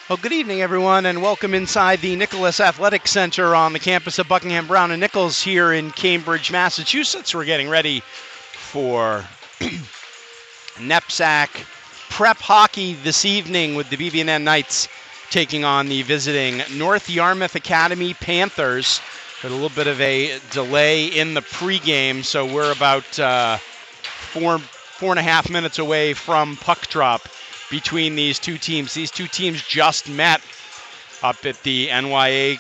Well, good evening, everyone, and welcome inside the Nicholas Athletic Center on the campus of Buckingham Brown and Nichols here in Cambridge, Massachusetts. We're getting ready for NEPSAC prep hockey this evening with the BB&N Knights taking on the visiting North Yarmouth Academy Panthers. Had a little bit of a delay in the pregame, so we're about 4.5 minutes away from puck drop between these two teams. These two teams just met up at the NYA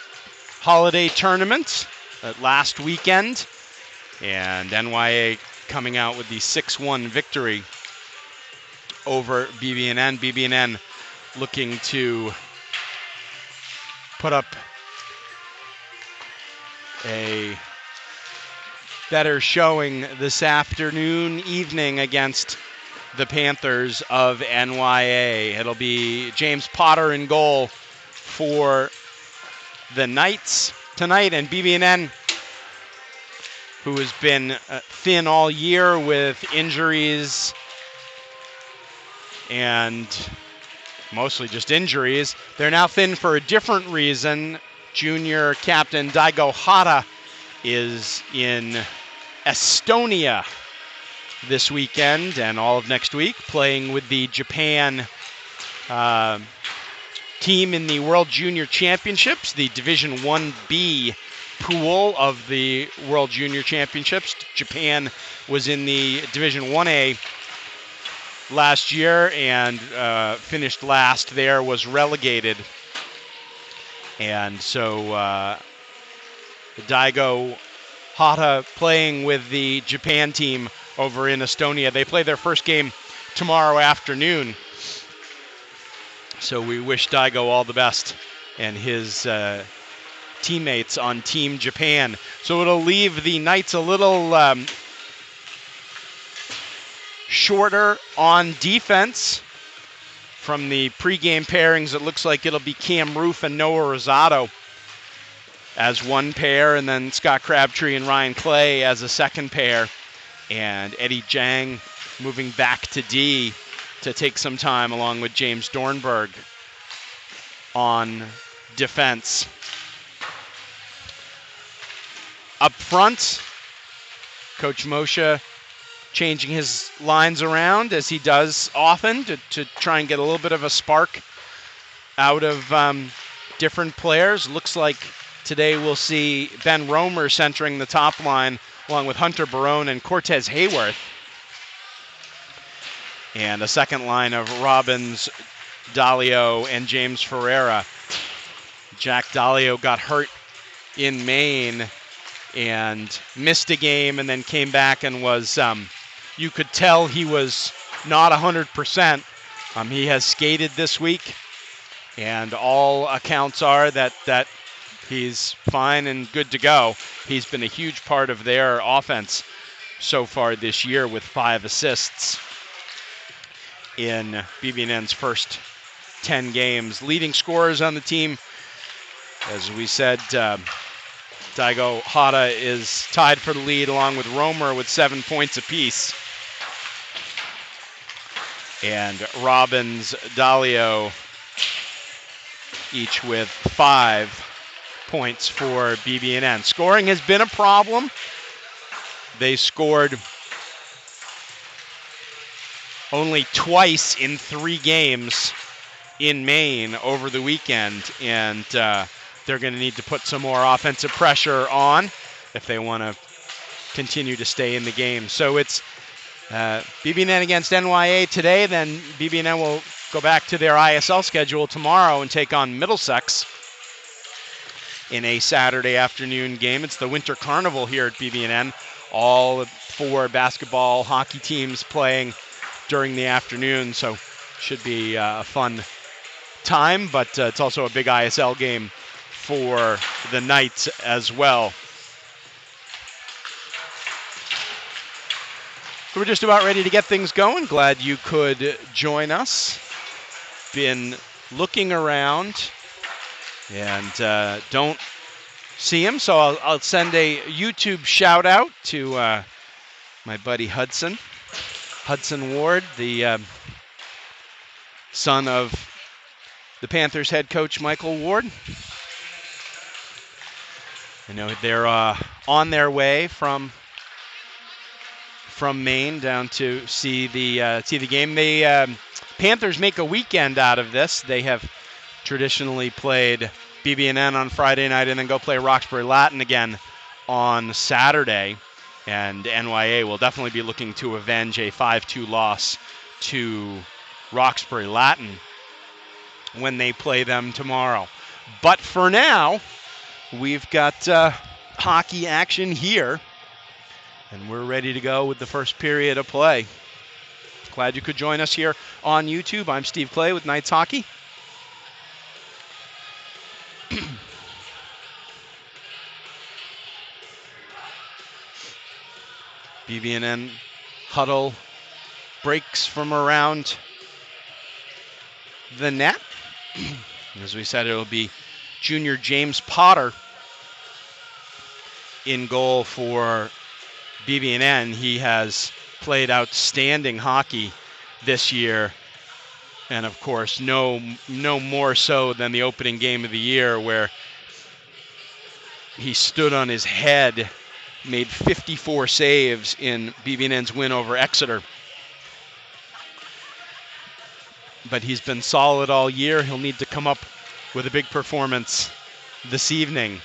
holiday tournament last weekend, and NYA coming out with the 6-1 victory over BB&N. BB&N looking to put up a better showing this evening against the Panthers of NYA. It'll be James Potter in goal for the Knights tonight, and BB&N, who has been thin all year with injuries and mostly just injuries. They're now thin for a different reason. Junior captain Daigo Hata is in Estonia this weekend and all of next week, playing with the Japan team in the World Junior Championships, the Division 1B pool of the World Junior Championships. Japan was in the Division 1A last year and finished last there, was relegated. And so Daigo Hata playing with the Japan team over in Estonia. They play their first game tomorrow afternoon. So we wish Daigo all the best and his teammates on Team Japan. So it'll leave the Knights a little shorter on defense. From the pregame pairings, it looks like it'll be Cam Roof and Noah Rosado as one pair, and then Scott Crabtree and Ryan Clay as a second pair. And Eddie Jang moving back to D to take some time along with James Dornberg on defense. Up front, Coach Moshe changing his lines around as he does often to try and get a little bit of a spark out of different players. Looks like today we'll see Ben Romer centering the top line along with Hunter Barone and Cortez Hayworth. And a second line of Robbins, Dalio, and James Ferreira. Jack Dalio got hurt in Maine and missed a game and then came back and was, you could tell he was not 100%. He has skated this week, and all accounts are that he's fine and good to go. He's been a huge part of their offense so far this year with 5 assists in BB&N's first 10 games. Leading scorers on the team, as we said, Daigo Hata is tied for the lead along with Romer with 7 points apiece. And Robbins, Dalio, each with 5 points for BB&N. Scoring has been a problem. They scored only twice in 3 games in Maine over the weekend, and they're going to need to put some more offensive pressure on if they want to continue to stay in the game. So it's BB&N against NYA today, then BB&N will go back to their ISL schedule tomorrow and take on Middlesex in a Saturday afternoon game. It's the Winter Carnival here at BB&N. All 4 basketball, hockey teams playing during the afternoon. So Should be a fun time, but it's also a big ISL game for the Knights as well. So we're just about ready to get things going. Glad you could join us. Been looking around and don't see him, so I'll send a YouTube shout out to my buddy Hudson Ward, the son of the Panthers head coach Michael Ward. I know they're on their way from Maine down to see the game. They Panthers make a weekend out of this. They have traditionally played BB&N on Friday night and then go play Roxbury Latin again on Saturday. And NYA will definitely be looking to avenge a 5-2 loss to Roxbury Latin when they play them tomorrow. But for now, we've got hockey action here, and we're ready to go with the first period of play. Glad you could join us here on YouTube. I'm Steve Clay with Knights Hockey. BB&N huddle breaks from around the net. As we said, it'll be junior James Potter in goal for BB&N. He has played outstanding hockey this year, and of course no more so than the opening game of the year, where he stood on his head, made 54 saves in BB&N's win over Exeter. But he's been solid all year. He'll need to come up with a big performance this evening.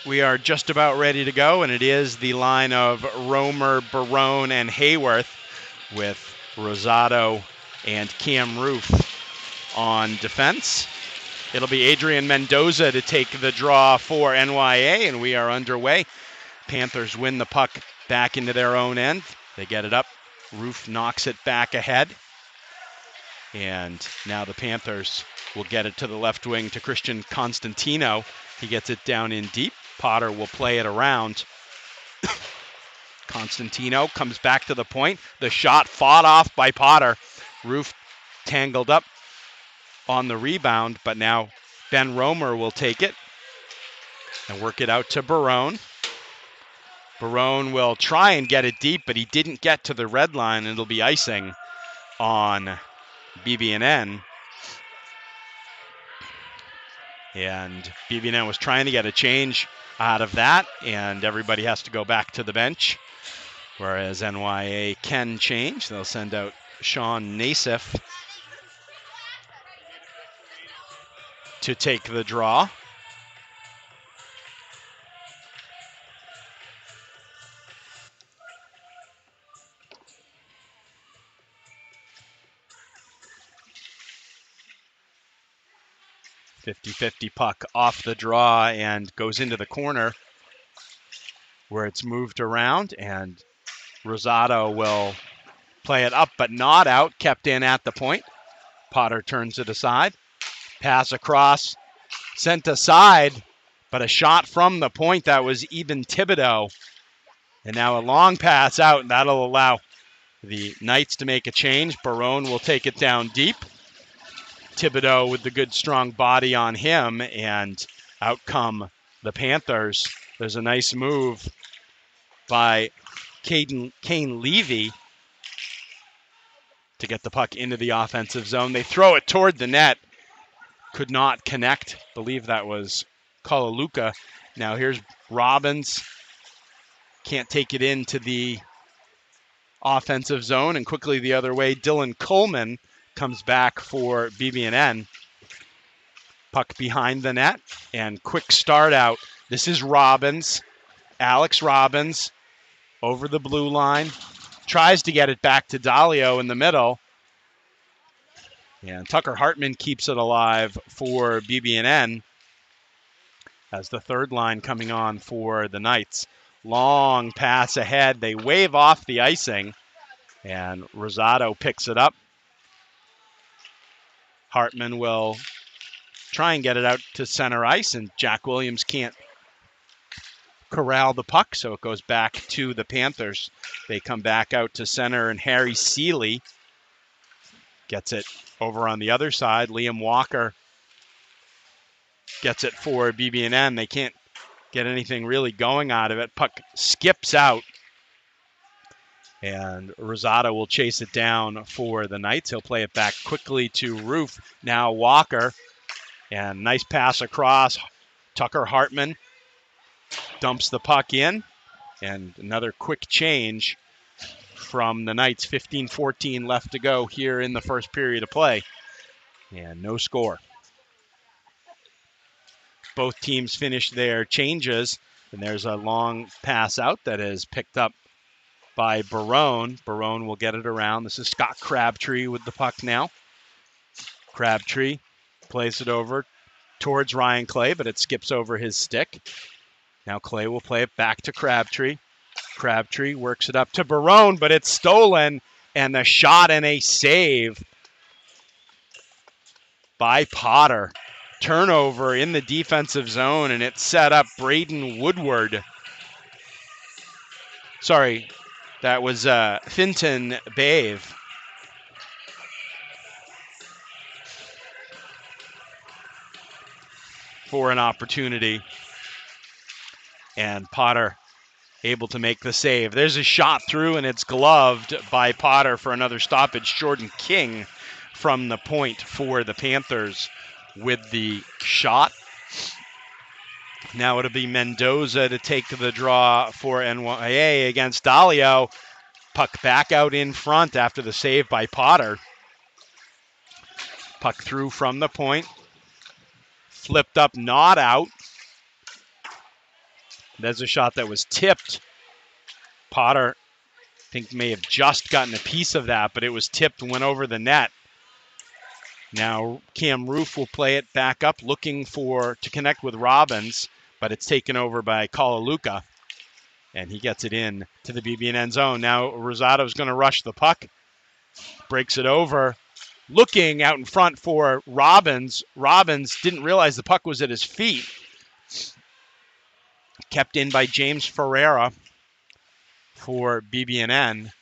We are just about ready to go, and it is the line of Romer, Barone, and Hayworth, with Rosado and Cam Roof on defense. It'll be Adrian Mendoza to take the draw for NYA, and we are underway. Panthers win the puck back into their own end. They get it up. Roof knocks it back ahead. And now the Panthers will get it to the left wing to Christian Constantino. He gets it down in deep. Potter will play it around. Constantino comes back to the point. The shot fought off by Potter. Roof tangled up on the rebound, but now Ben Romer will take it and work it out to Barone. Barone will try and get it deep, but he didn't get to the red line, and it'll be icing on BB&N. And BB&N was trying to get a change out of that, and everybody has to go back to the bench, whereas NYA can change. They'll send out Sean Nassif to take the draw. .50-50 puck off the draw and goes into the corner where it's moved around, and Rosado will play it up but not out, kept in at the point. Potter turns it aside. Pass across, sent aside, but a shot from the point. That was Eben Thibodeau. And now a long pass out, and that'll allow the Knights to make a change. Barone will take it down deep. Thibodeau with the good strong body on him, and out come the Panthers. There's a nice move by Kane Levy to get the puck into the offensive zone. They throw it toward the net. Could not connect. Believe that was Kalaluka. Now here's Robbins. Can't take it into the offensive zone, and quickly the other way, Dylan Coleman comes back for BB&N. Puck behind the net, and quick start out. This is Robbins. Alex Robbins over the blue line. Tries to get it back to Dalio in the middle. And Tucker Hartman keeps it alive for BB&N as the third line coming on for the Knights. Long pass ahead. They wave off the icing, and Rosado picks it up. Hartman will try and get it out to center ice, and Jack Williams can't corral the puck, so it goes back to the Panthers. They come back out to center, and Harry Seeley gets it over on the other side. Liam Walker gets it for BB&N. They can't get anything really going out of it. Puck skips out, and Rosado will chase it down for the Knights. He'll play it back quickly to Roof. Now Walker, and nice pass across. Tucker Hartman dumps the puck in, and another quick change from the Knights. 15-14 left to go here in the first period of play, and no score. Both teams finished their changes, and there's a long pass out that is picked up by Barone. Barone will get it around. This is Scott Crabtree with the puck now. Crabtree plays it over towards Ryan Clay, but it skips over his stick. Now Clay will play it back to Crabtree. Crabtree works it up to Barone, but it's stolen, and the shot and a save by Potter. Turnover in the defensive zone, and it set up Braden Woodward. Sorry, that was Finton Bave. For an opportunity, and Potter able to make the save. There's a shot through, and it's gloved by Potter for another stoppage. Jordan King from the point for the Panthers with the shot. Now it'll be Mendoza to take the draw for NYA against Dalio. Puck back out in front after the save by Potter. Puck through from the point. Flipped up, not out. There's a shot that was tipped. Potter, I think, may have just gotten a piece of that, but it was tipped and went over the net. Now Cam Roof will play it back up, looking to connect with Robbins, but it's taken over by Kalaluka, and he gets it in to the BB&N zone. Now Rosado's going to rush the puck, breaks it over, looking out in front for Robbins. Robbins didn't realize the puck was at his feet. Kept in by James Ferreira for BB&N,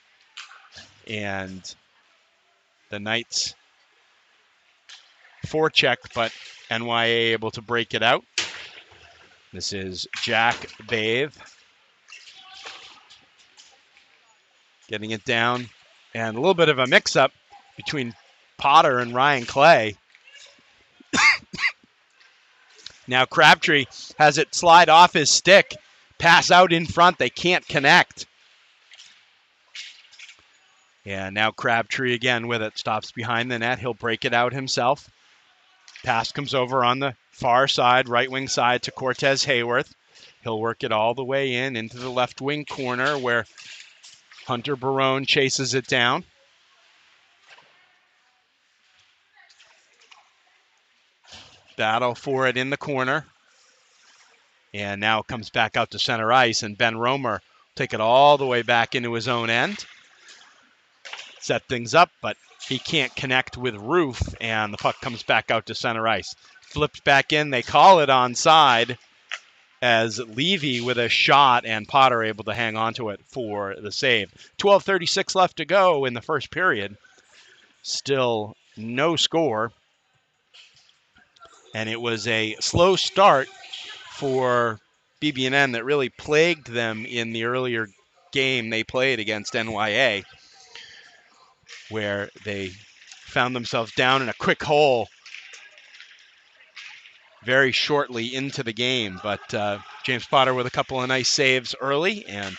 and the Knights forecheck, but NYA able to break it out. This is Jack Bave getting it down, and a little bit of a mix-up between Potter and Ryan Clay. Now Crabtree has it slide off his stick, pass out in front. They can't connect. And now Crabtree again with it, stops behind the net. He'll break it out himself. Pass comes over on the far side, right wing side to Cortez Hayworth. He'll work it all the way into the left wing corner where Hunter Barone chases it down. Battle for it in the corner. And now it comes back out to center ice, and Ben Romer will take it all the way back into his own end. Set things up, but he can't connect with Roof, and the puck comes back out to center ice. Flipped back in, they call it onside as Levy with a shot, and Potter able to hang on to it for the save. 12:36 left to go in the first period. Still no score. And it was a slow start for BB&N that really plagued them in the earlier game they played against NYA, where they found themselves down in a quick hole very shortly into the game. But James Potter with a couple of nice saves early, and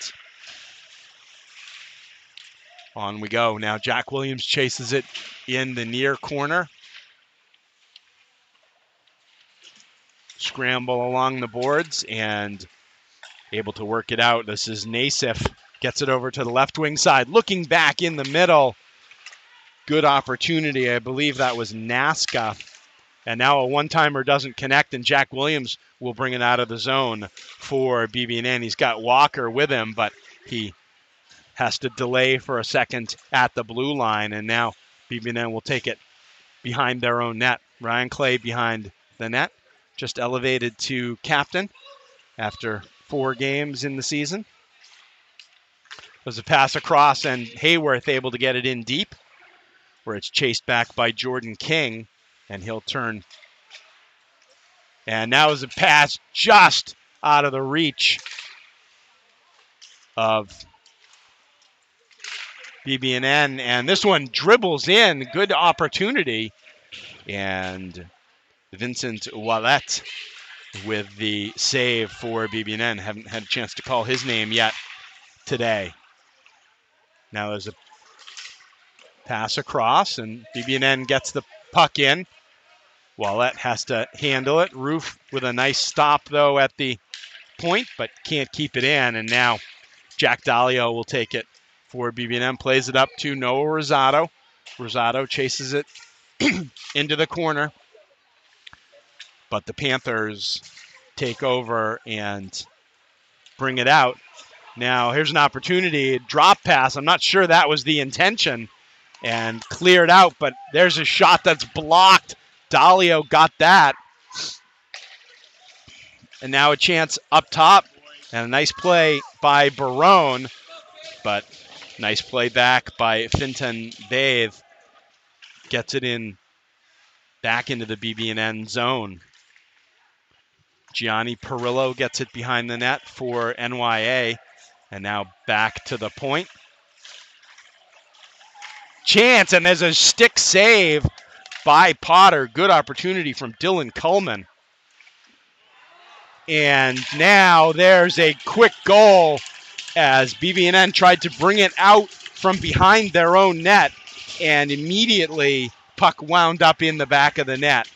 on we go. Now Jack Williams chases it in the near corner. Scramble along the boards and able to work it out. This is Nassif, gets it over to the left wing side, looking back in the middle. Good opportunity. I believe that was Nazca And now a one-timer doesn't connect, and Jack Williams will bring it out of the zone for BB&N. He's got Walker with him, but he has to delay for a second at the blue line, and now BB&N will take it behind their own net. Ryan Clay behind the net, just elevated to captain after 4 games in the season. There's a pass across, and Hayworth able to get it in deep, where it's chased back by Jordan King, and he'll turn. And now is a pass just out of the reach of BB&N, and this one dribbles in. Good opportunity, and Vincent Wallet with the save for BB&N. Haven't had a chance to call his name yet today. Now there's a pass across, and BB&N gets the puck in. Wallet has to handle it. Roof with a nice stop, though, at the point, but can't keep it in. And now Jack Dalio will take it for BB&M. Plays it up to Noah Rosado. Rosado chases it into the corner, but the Panthers take over and bring it out. Now here's an opportunity. Drop pass. I'm not sure that was the intention, and cleared out, but there's a shot that's blocked. Dalio got that. And now a chance up top, and a nice play by Barone, but nice play back by Fintan Bathe. Gets it in back into the BB&N zone. Gianni Perillo gets it behind the net for NYA, and now back to the point. Chance, and there's a stick save by Potter. Good opportunity from Dylan Cullman. And now there's a quick goal as BB&N tried to bring it out from behind their own net, and immediately puck wound up in the back of the net.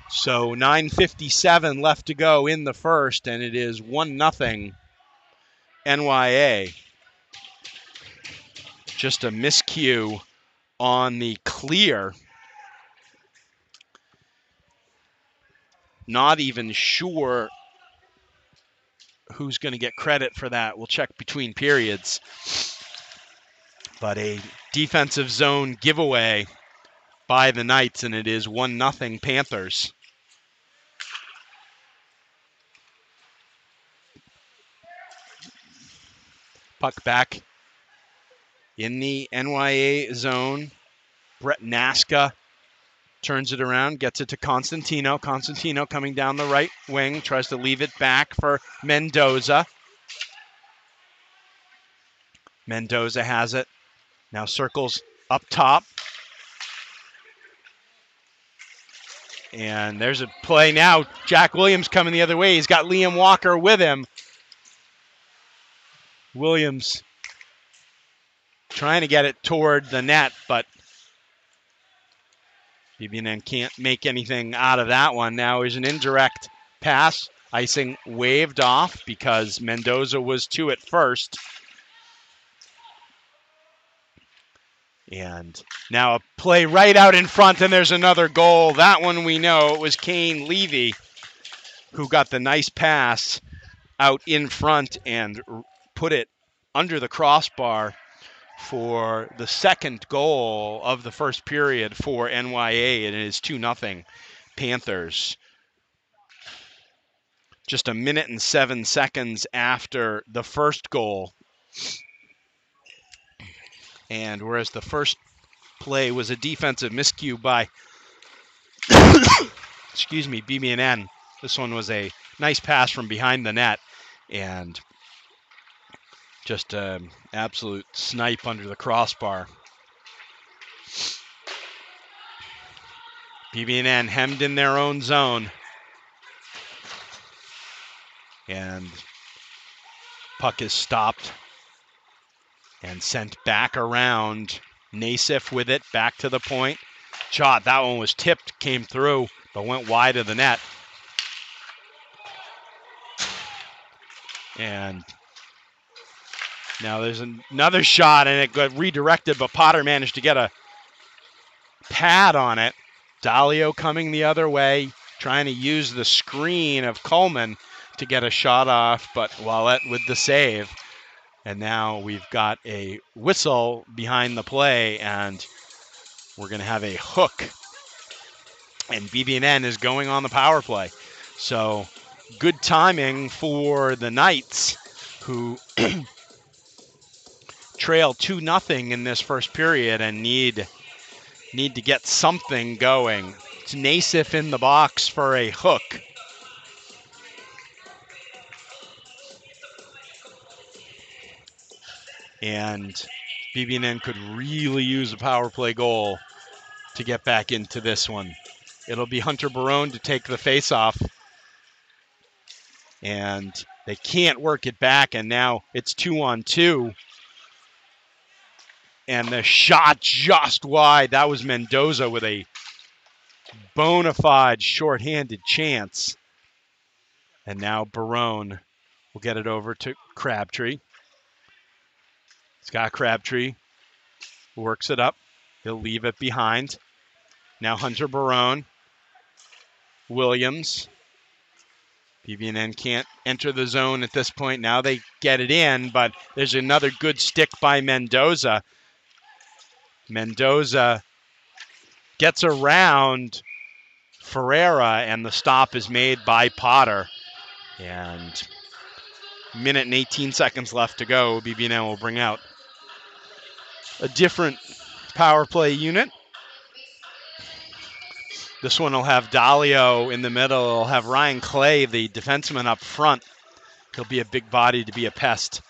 So 9:57 left to go in the first, and it is 1-0 NYA. Just a miscue on the clear. Not even sure who's going to get credit for that. We'll check between periods. But a defensive zone giveaway by the Knights, and it is 1-0 Panthers. Puck back in the NYA zone. Brett Naska turns it around, gets it to Constantino. Constantino coming down the right wing, tries to leave it back for Mendoza. Mendoza has it. Now circles up top. And there's a play now. Jack Williams coming the other way. He's got Liam Walker with him. Williams trying to get it toward the net, but BB&N can't make anything out of that one. Now is an indirect pass. Icing waved off because Mendoza was to it first. And now a play right out in front, and there's another goal. That one we know. It was Kane Levy who got the nice pass out in front and put it under the crossbar for the second goal of the first period for NYA, and it is 2-0 Panthers. Just 1 minute and 7 seconds after the first goal. And whereas the first play was a defensive miscue by BB&N, this one was a nice pass from behind the net and just an absolute snipe under the crossbar. BB&N hemmed in their own zone. And puck is stopped and sent back around. Naisif with it, back to the point. Shot, that one was tipped, came through, but went wide of the net. And now there's another shot, and it got redirected, but Potter managed to get a pad on it. Dalio coming the other way, trying to use the screen of Coleman to get a shot off, but Ouellette with the save. And now we've got a whistle behind the play, and we're going to have a hook. And BB&N is going on the power play. So good timing for the Knights, who trail 2-0 in this first period and need to get something going. It's Nassif in the box for a hook. And BB&N could really use a power play goal to get back into this one. It'll be Hunter Barone to take the face-off. And they can't work it back, and now it's 2-on-2. And the shot just wide. That was Mendoza with a bona fide shorthanded chance. And now Barone will get it over to Crabtree. Scott Crabtree works it up. He'll leave it behind. Now Hunter Barone. Williams. BB&N can't enter the zone at this point. Now they get it in, but there's another good stick by Mendoza. Mendoza gets around Ferreira, and the stop is made by Potter. And minute and 18 seconds left to go. BB&N will bring out a different power play unit. This one will have Dalio in the middle. It'll have Ryan Clay, the defenseman, up front. He'll be a big body to be a pest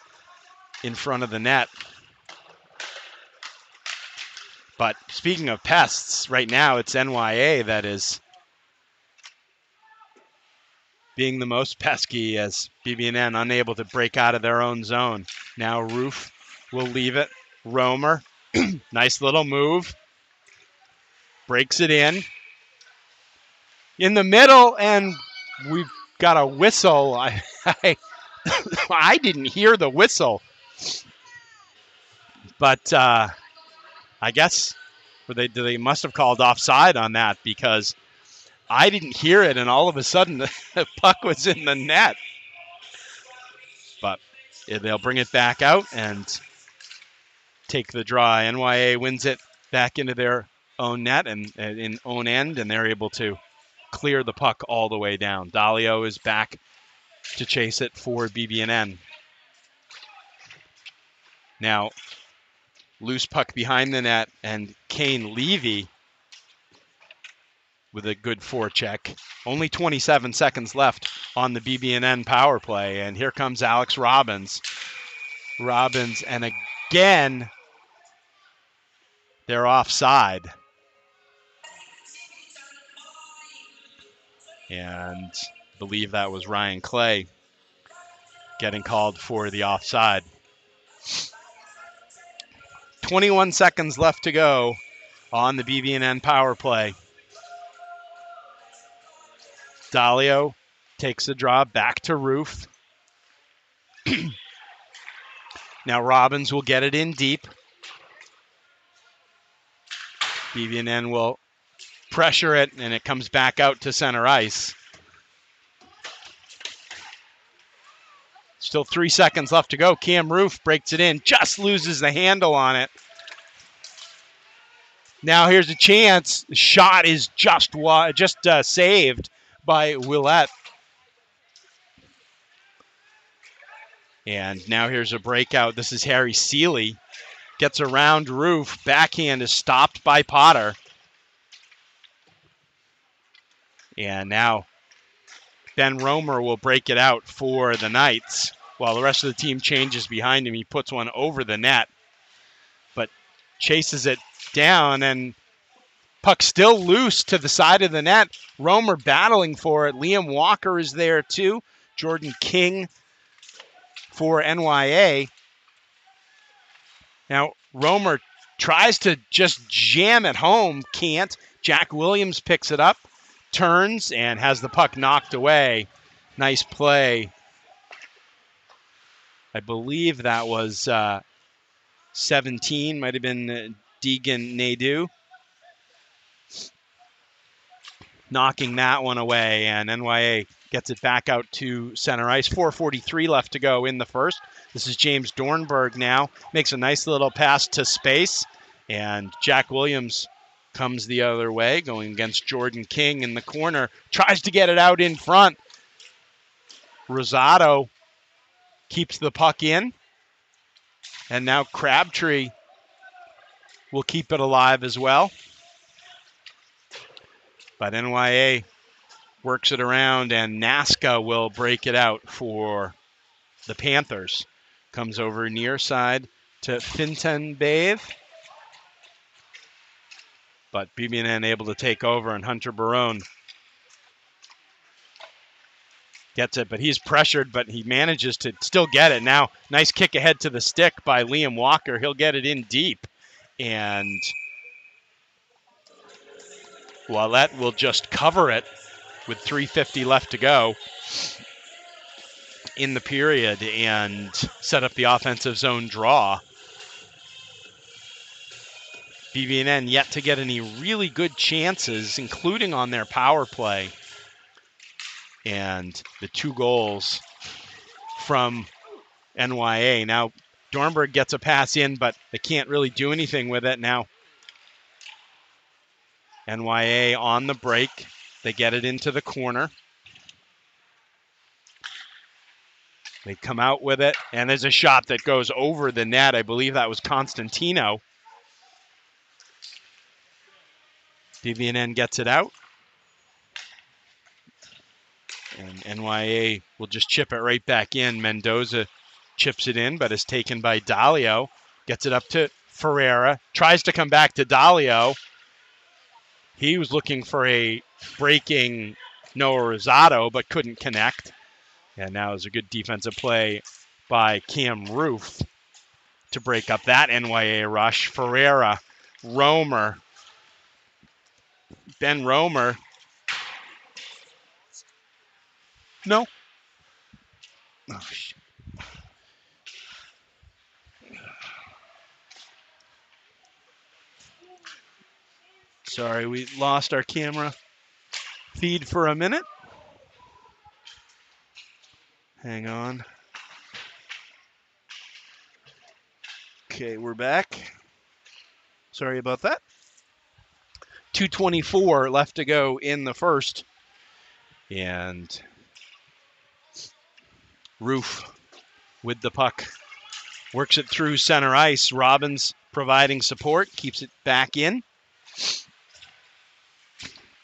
in front of the net. But speaking of pests, right now it's NYA that is being the most pesky, as BB&N unable to break out of their own zone. Now Roof will leave it. Romer, nice little move. Breaks it in the middle, and we've got a whistle. I didn't hear the whistle, but I guess they must have called offside on that, because I didn't hear it, and all of a sudden the puck was in the net. But they'll bring it back out and take the draw. NYA wins it back into their own net and in own end, and they're able to clear the puck all the way down. Dalio is back to chase it for BB&N. Now, loose puck behind the net, and Kane Levy with a good forecheck. Only 27 seconds left on the BB&N power play, and here comes Alex Robbins. And again, they're offside. And I believe that was Ryan Clay getting called for the offside. 21 seconds left to go on the BB&N power play. Dalio takes the draw back to Roof. Now Robbins will get it in deep. BB&N will pressure it, and it comes back out to center ice. Still 3 seconds left to go. Cam Roof breaks it in, just loses the handle on it. Now here's a chance. The shot is just saved by Ouellette. And now here's a breakout. This is Harry Seeley. Gets around Roof. Backhand is stopped by Potter. And now Ben Romer will break it out for the Knights. While the rest of the team changes behind him, he puts one over the net, but chases it down, and puck still loose to the side of the net. Romer battling for it. Liam Walker is there too. Jordan King for NYA. Now Romer tries to just jam it home, can't. Jack Williams picks it up, turns, and has the puck knocked away. Nice play. I believe that was 17, might have been Deegan Nadeau. knocking that one away, and NYA gets it back out to center ice. 4:43 left to go in the first. This is James Dornberg now. Makes a nice little pass to space, and Jack Williams comes the other way, going against Jordan King in the corner. Tries to get it out in front. Rosado keeps the puck in, and now Crabtree will keep it alive as well. But NYA works it around, and Nasca will break it out for the Panthers. Comes over near side to Finton-Bathe. But BB&N able to take over, and Hunter Barone gets it, but he's pressured, but he manages to still get it. Now, nice kick ahead to the stick by Liam Walker. He'll get it in deep, and Ouellette will just cover it with 3:50 left to go in the period and set up the offensive zone draw. BB&N yet to get any really good chances, including on their power play. And the 2 goals from NYA. Now, Dornberg gets a pass in, but they can't really do anything with it. Now, NYA on the break. They get it into the corner. They come out with it, and there's a shot that goes over the net. I believe that was Constantino. BB&N gets it out. And NYA will just chip it right back in. Mendoza chips it in, but is taken by Dalio. Gets it up to Ferreira. Tries to come back to Dalio. He was looking for a breaking Noah Rosado, but couldn't connect. And now is a good defensive play by Cam Roof to break up that NYA rush. Ferreira, Romer, Ben Romer. No. Oh, shit. Sorry, we lost our camera feed for a minute. Hang on. Okay, we're back. Sorry about that. 2:24 left to go in the first. And Roof with the puck. Works it through center ice. Robbins providing support. Keeps it back in.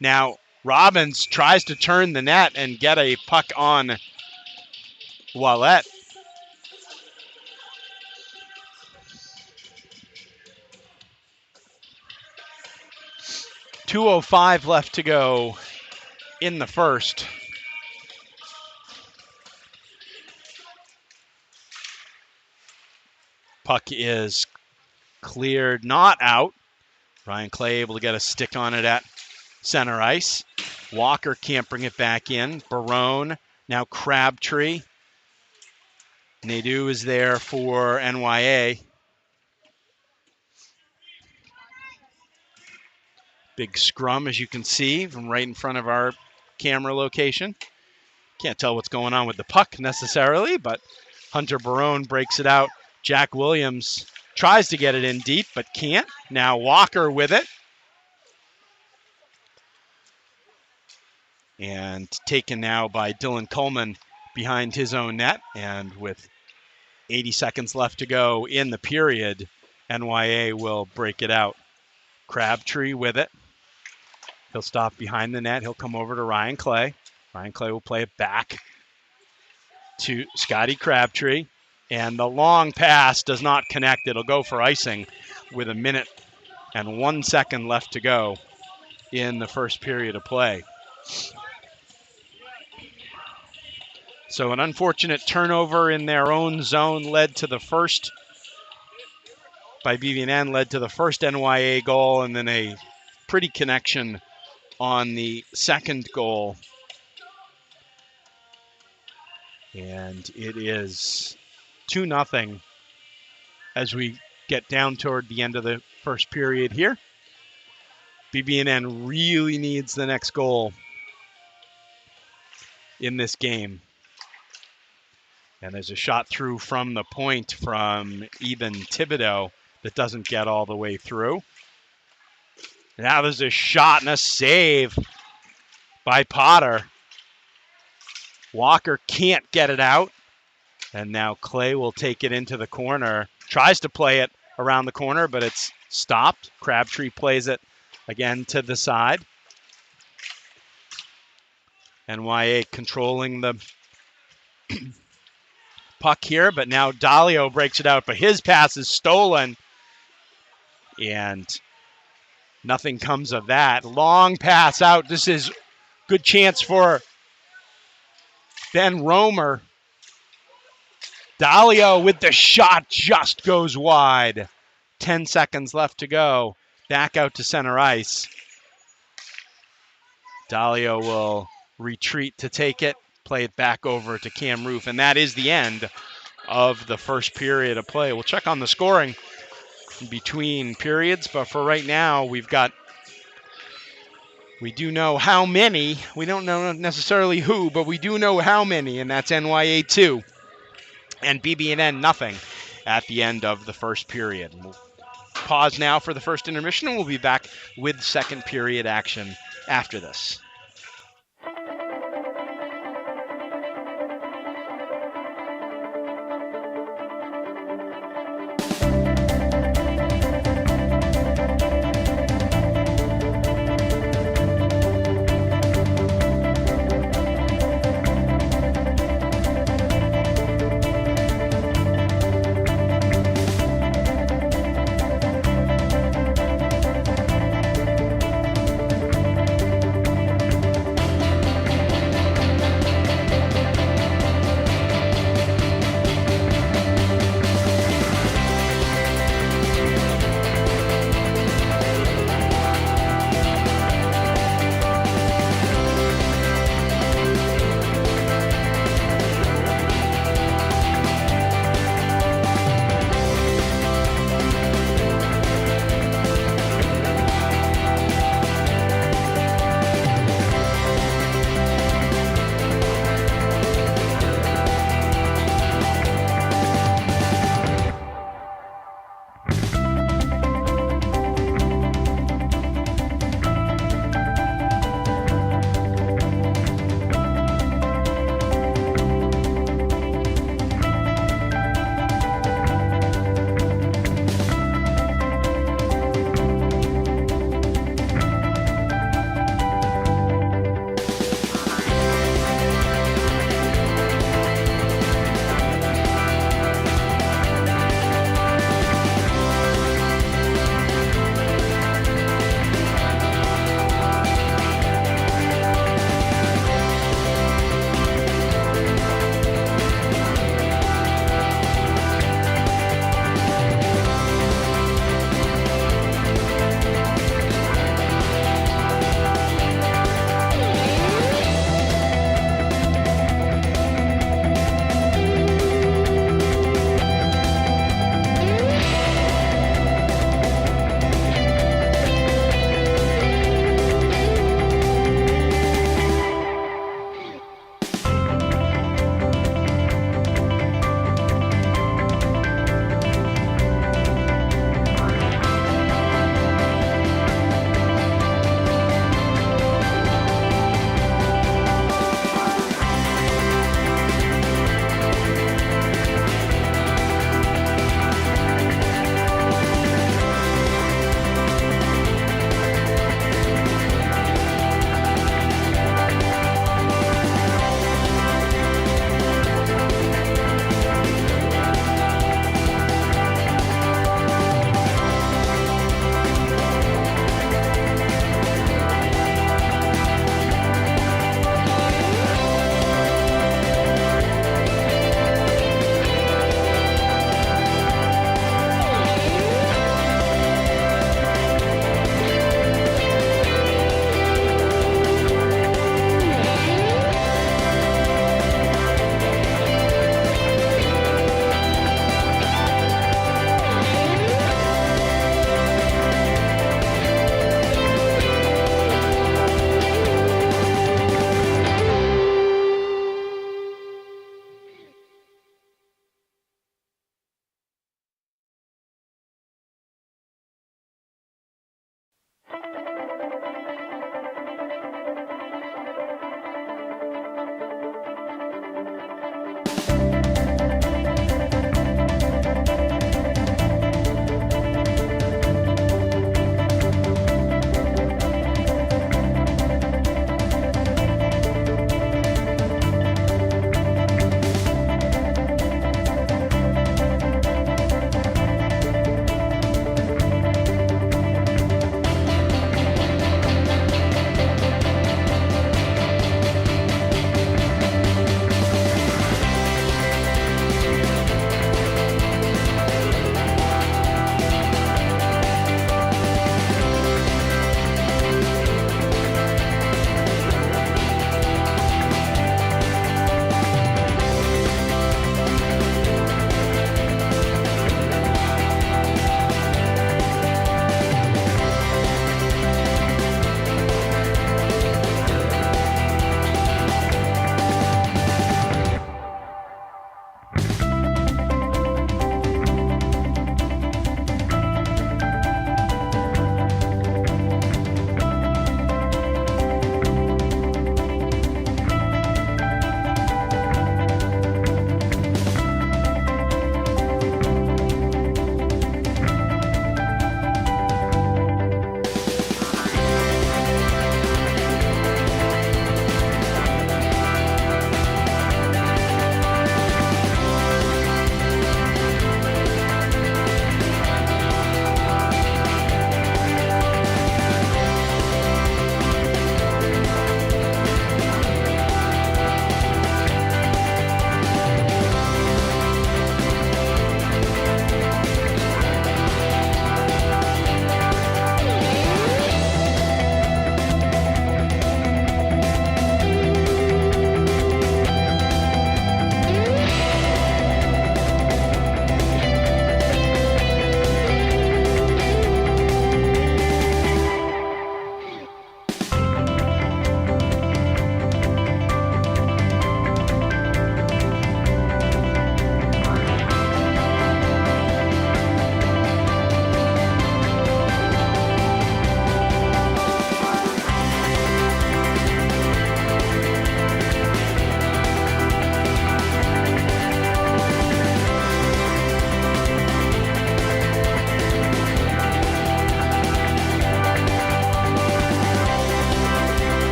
Now, Robbins tries to turn the net and get a puck on Ouellette. .205 left to go in the first. Puck is cleared, not out. Ryan Clay able to get a stick on it at center ice. Walker can't bring it back in. Barone, now Crabtree. Nadeau is there for NYA. Big scrum, as you can see, from right in front of our camera location. Can't tell what's going on with the puck necessarily, but Hunter Barone breaks it out. Jack Williams tries to get it in deep, but can't. Now Walker with it. And taken now by Dylan Coleman behind his own net. And with 80 seconds left to go in the period, NYA will break it out. Crabtree with it. He'll stop behind the net. He'll come over to Ryan Clay. Ryan Clay will play it back to Scotty Crabtree. And the long pass does not connect. It'll go for icing with 1 minute and 1 second left to go in the first period of play. So an unfortunate turnover in their own zone led to the first by BB&N, led to the first NYA goal, and then a pretty connection on the second goal. And it is 2-0 as we get down toward the end of the first period here. BB&N really needs the next goal in this game. And there's a shot through from the point from Ethan Thibodeau that doesn't get all the way through. Now there's a shot and a save by Potter. Walker can't get it out. And now Clay will take it into the corner. Tries to play it around the corner, but it's stopped. Crabtree plays it again to the side. NYA controlling the puck here, but now Dalio breaks it out, but his pass is stolen. And nothing comes of that. Long pass out. This is good chance for Ben Romer. Dalio with the shot just goes wide. 10 seconds left to go. Back out to center ice. Dalio will retreat to take it, play it back over to Cam Roof, and that is the end of the first period of play. We'll check on the scoring between periods, but for right now, we do know how many. We don't know necessarily who, but we do know how many, and that's NYA 2 and BB&N nothing at the end of the first period. We'll pause now for the first intermission, and we'll be back with second period action after this.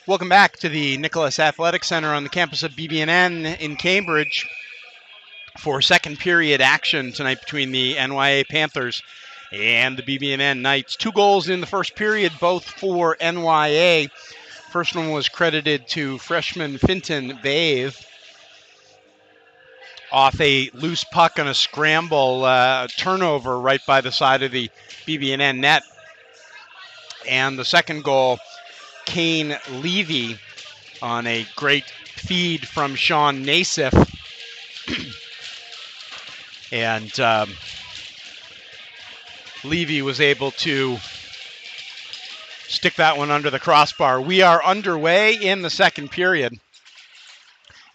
Welcome back to the Nicholas Athletic Center on the campus of BB&N in Cambridge for second period action tonight between the NYA Panthers and the BB&N Knights. 2 goals in the first period, both for NYA. First one was credited to freshman Finton Bathe off a loose puck on a scramble turnover right by the side of the BB&N net. And the second goal, Kane Levy on a great feed from Sean Nassif. And Levy was able to stick that one under the crossbar. We are underway in the second period.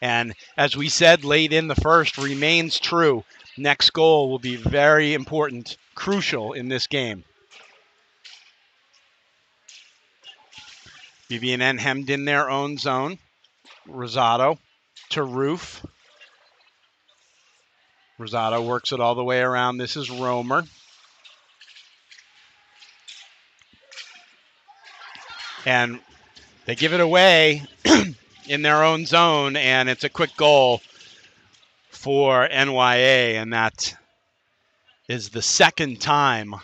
And as we said late in the first, remains true. Next goal will be very important, crucial in this game. BB&N hemmed in their own zone. Rosado to Roof. Rosado works it all the way around. This is Romer. And they give it away in their own zone, and it's a quick goal for NYA, and that is the second time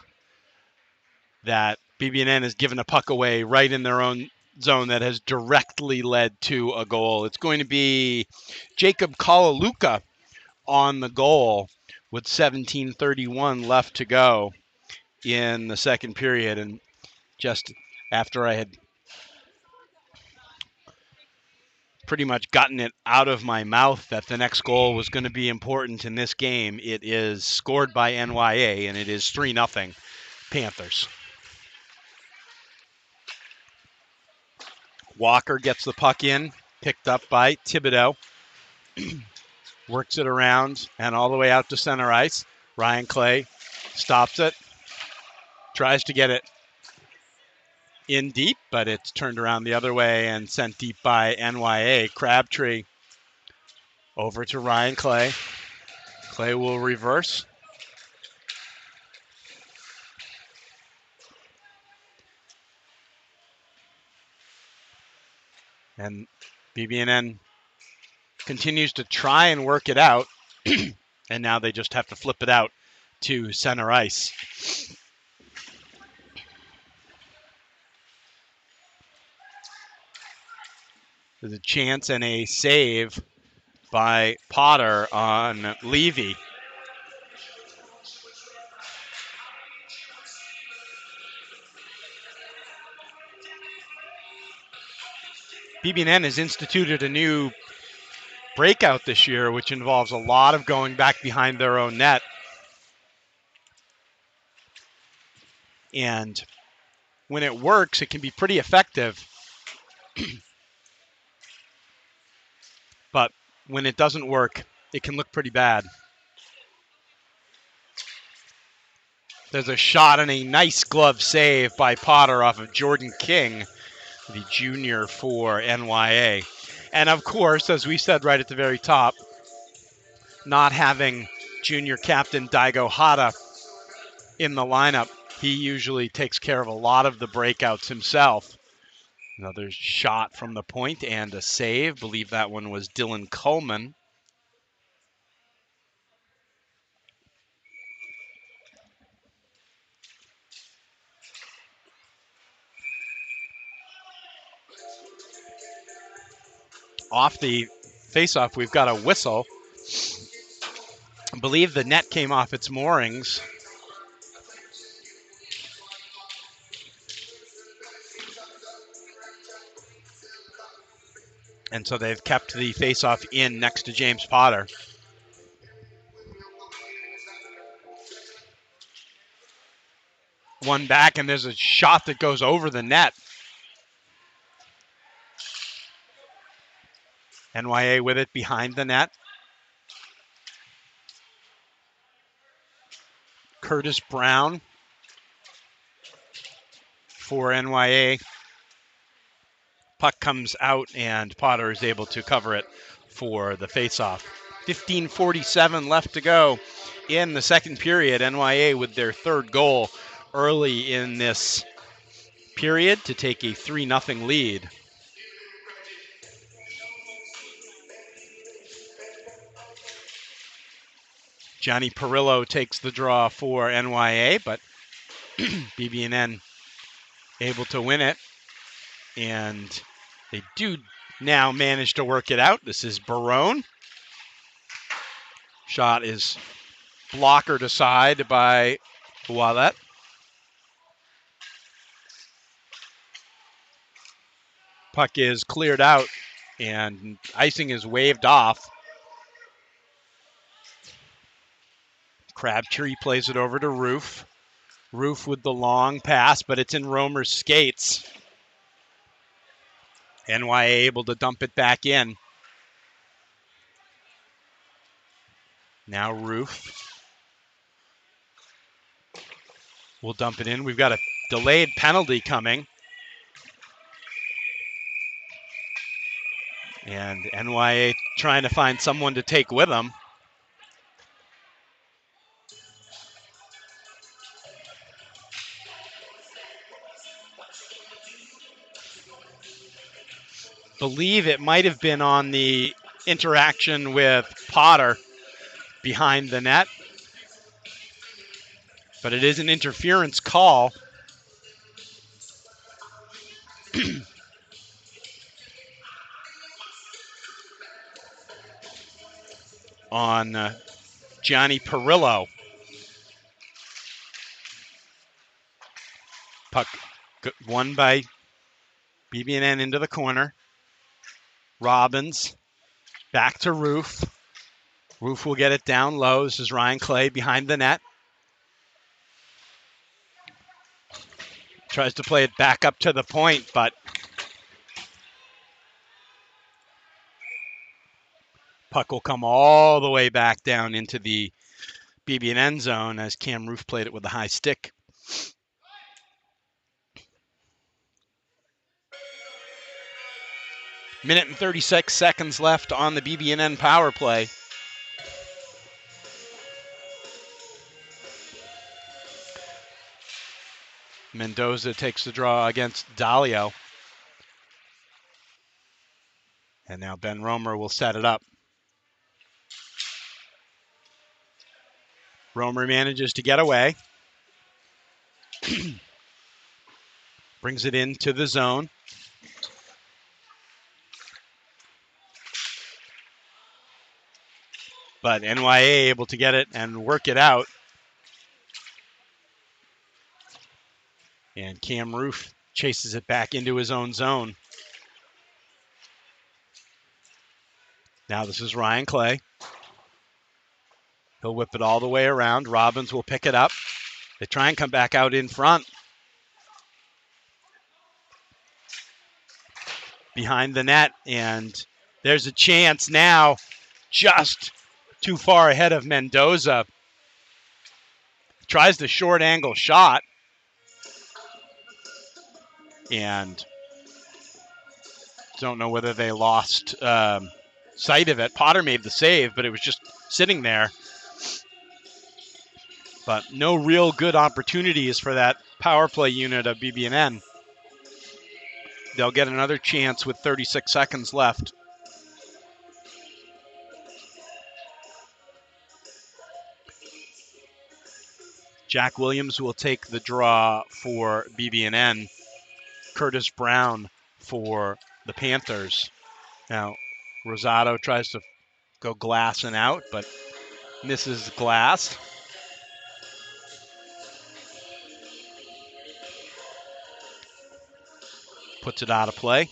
that BB&N has given a puck away right in their own zone that has directly led to a goal. It's going to be Jacob Kalaluka on the goal with 17:31 left to go in the second period. And just after I had pretty much gotten it out of my mouth that the next goal was going to be important in this game, it is scored by NYA, and it is 3-0 Panthers. Walker gets the puck in, picked up by Thibodeau. Works it around and all the way out to center ice. Ryan Clay stops it, tries to get it in deep, but it's turned around the other way and sent deep by NYA. Crabtree over to Ryan Clay. Clay will reverse. And BB&N continues to try and work it out. And now they just have to flip it out to center ice. There's a chance and a save by Potter on Levy. BB&N has instituted a new breakout this year, which involves a lot of going back behind their own net. And when it works, it can be pretty effective. But when it doesn't work, it can look pretty bad. There's a shot and a nice glove save by Potter off of Jordan King, the junior for NYA. And of course, as we said right at the very top, not having junior captain Daigo Hata in the lineup, he usually takes care of a lot of the breakouts himself. Another shot from the point and a save. Believe that one was Dylan Coleman. Off the faceoff, we've got a whistle. I believe the net came off its moorings. And so they've kept the faceoff in next to James Potter. One back, and there's a shot that goes over the net. NYA with it behind the net. Curtis Brown for NYA. Puck comes out, and Potter is able to cover it for the faceoff. 15:47 left to go in the second period. NYA with their third goal early in this period to take a 3-0 lead. Johnny Perillo takes the draw for NYA, but BB&N able to win it. And they do now manage to work it out. This is Barone. Shot is blockered aside by Ouellet. Puck is cleared out, and icing is waved off. Crabtree plays it over to Roof. Roof with the long pass, but it's in Romer's skates. NYA able to dump it back in. Now Roof will dump it in. We've got a delayed penalty coming. And NYA trying to find someone to take with them. Believe it might have been on the interaction with Potter behind the net. But it is an interference call. On Johnny Perillo. Puck won by BB&N into the corner. Robbins back to Roof. Roof will get it down low. This is Ryan Clay behind the net. Tries to play it back up to the point, but puck will come all the way back down into the BB&N zone as Cam Roof played it with the high stick. Minute and 36 seconds left on the BB&N power play. Mendoza takes the draw against Dalio. And now Ben Romer will set it up. Romer manages to get away. Brings it into the zone. But NYA able to get it and work it out. And Cam Roof chases it back into his own zone. Now this is Ryan Clay. He'll whip it all the way around. Robbins will pick it up. They try and come back out in front. Behind the net, and there's a chance now, just too far ahead of Mendoza. Tries the short angle shot, and don't know whether they lost sight of it. Potter made the save, but it was just sitting there. But no real good opportunities for that power play unit of BB&N. They'll get another chance with 36 seconds left. Jack Williams will take the draw for BB&N. Curtis Brown for the Panthers. Now, Rosado tries to go glass and out, but misses glass. Puts it out of play.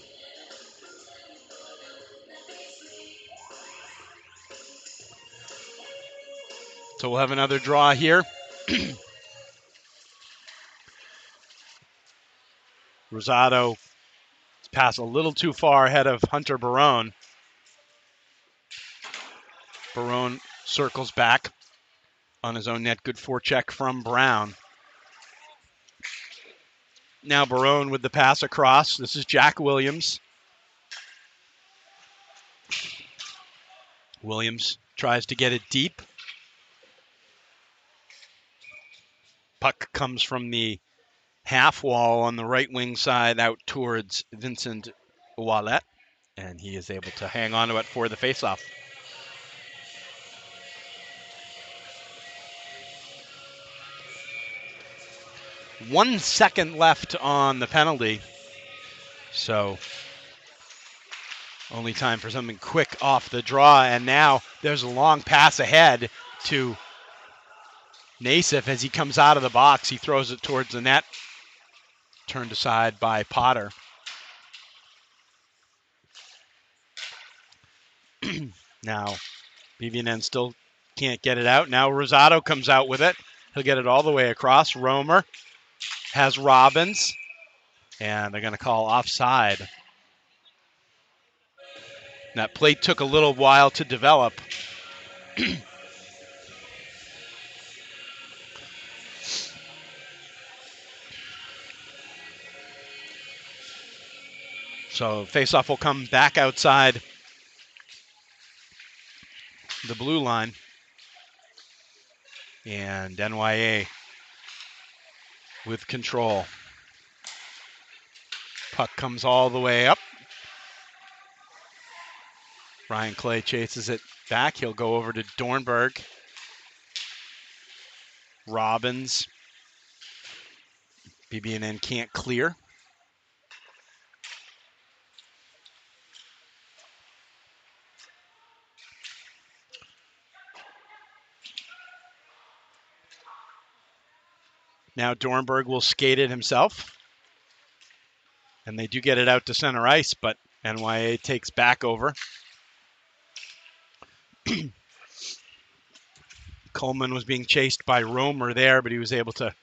So we'll have another draw here. Rosado pass a little too far ahead of Hunter Barone. Barone circles back on his own net. Good forecheck from Brown. Now Barone with the pass across. This is Jack Williams. Williams tries to get it deep. Puck comes from the half wall on the right wing side out towards Vincent Ouellet, and he is able to hang on to it for the faceoff. 1 second left on the penalty. So only time for something quick off the draw. And now there's a long pass ahead to Nassif as he comes out of the box. He throws it towards the net. Turned aside by Potter. Now BB&N still can't get it out. Now Rosado comes out with it. He'll get it all the way across. Romer has Robbins. And they're going to call offside. That play took a little while to develop. So faceoff will come back outside the blue line. And NYA with control. Puck comes all the way up. Ryan Clay chases it back. He'll go over to Dornberg. Robbins. BB&N can't clear. Now Dornberg will skate it himself. And they do get it out to center ice, but NYA takes back over. Coleman was being chased by Romer there, but he was able to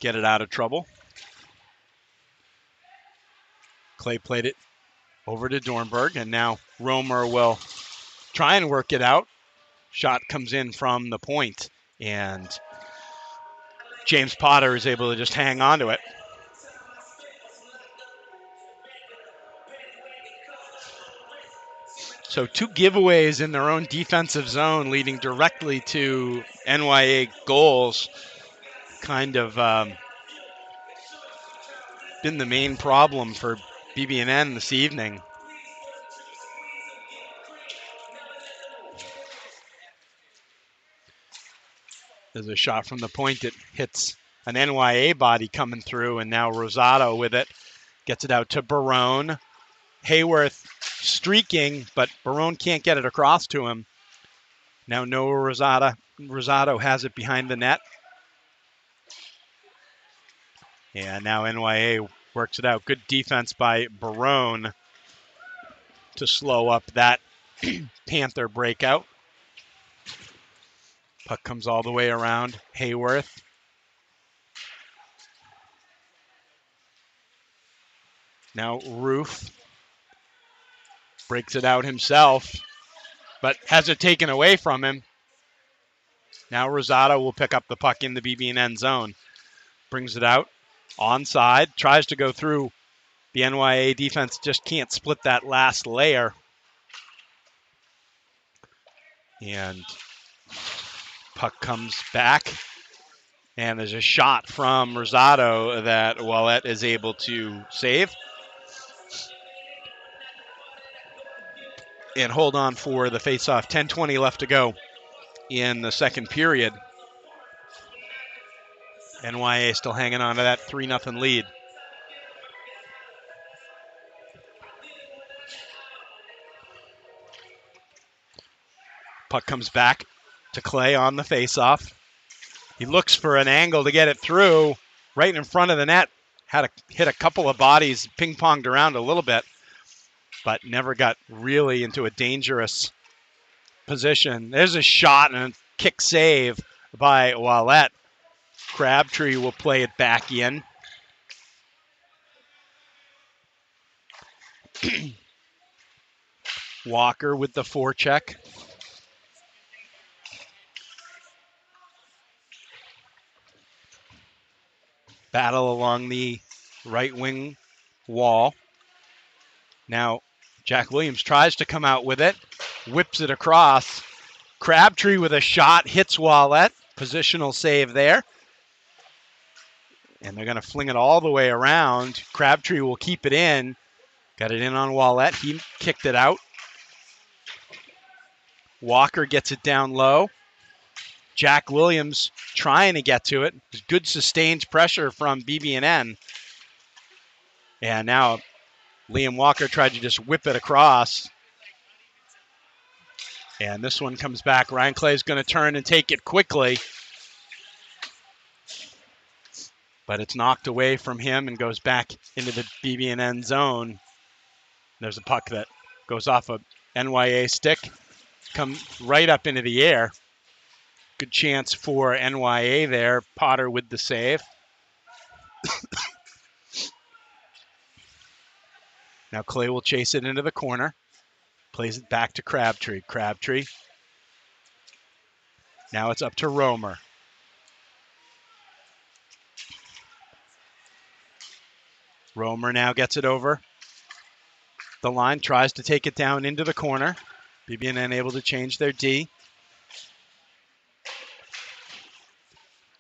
get it out of trouble. Clay played it over to Dornberg, and now Romer will try and work it out. Shot comes in from the point, and James Potter is able to just hang on to it. So 2 giveaways in their own defensive zone leading directly to NYA goals. Kind of been the main problem for BB&N this evening. There's a shot from the point. It hits an NYA body coming through, and now Rosado with it. Gets it out to Barone. Hayworth streaking, but Barone can't get it across to him. Now Noah Rosado has it behind the net. And now NYA works it out. Good defense by Barone to slow up that Panther breakout. Puck comes all the way around Hayworth. Now Roof breaks it out himself, but has it taken away from him. Now Rosado will pick up the puck in the BB&N zone. Brings it out, onside, tries to go through. The NYA defense just can't split that last layer. And puck comes back, and there's a shot from Rosado that Ouellet is able to save. And hold on for the faceoff. 10:20 left to go in the second period. NYA still hanging on to that 3-0 lead. Puck comes back to Clay on the faceoff. He looks for an angle to get it through right in front of the net. Had hit a couple of bodies, ping-ponged around a little bit, but never got really into a dangerous position. There's a shot and a kick save by Ouellet. Crabtree will play it back in. Walker with the forecheck. Battle along the right wing wall. Now Jack Williams tries to come out with it, whips it across. Crabtree with a shot, hits Ouellet. Positional save there. And they're going to fling it all the way around. Crabtree will keep it in. Got it in on Ouellet. He kicked it out. Walker gets it down low. Jack Williams trying to get to it. Good sustained pressure from BB&N. And now Liam Walker tried to just whip it across. And this one comes back. Ryan Clay is going to turn and take it quickly. But it's knocked away from him and goes back into the BB&N zone. There's a puck that goes off a NYA stick, come right up into the air. Good chance for NYA there. Potter with the save. Now Clay will chase it into the corner. Plays it back to Crabtree. Crabtree. Now it's up to Romer. Romer now gets it over the line, tries to take it down into the corner. BB&N able to change their D.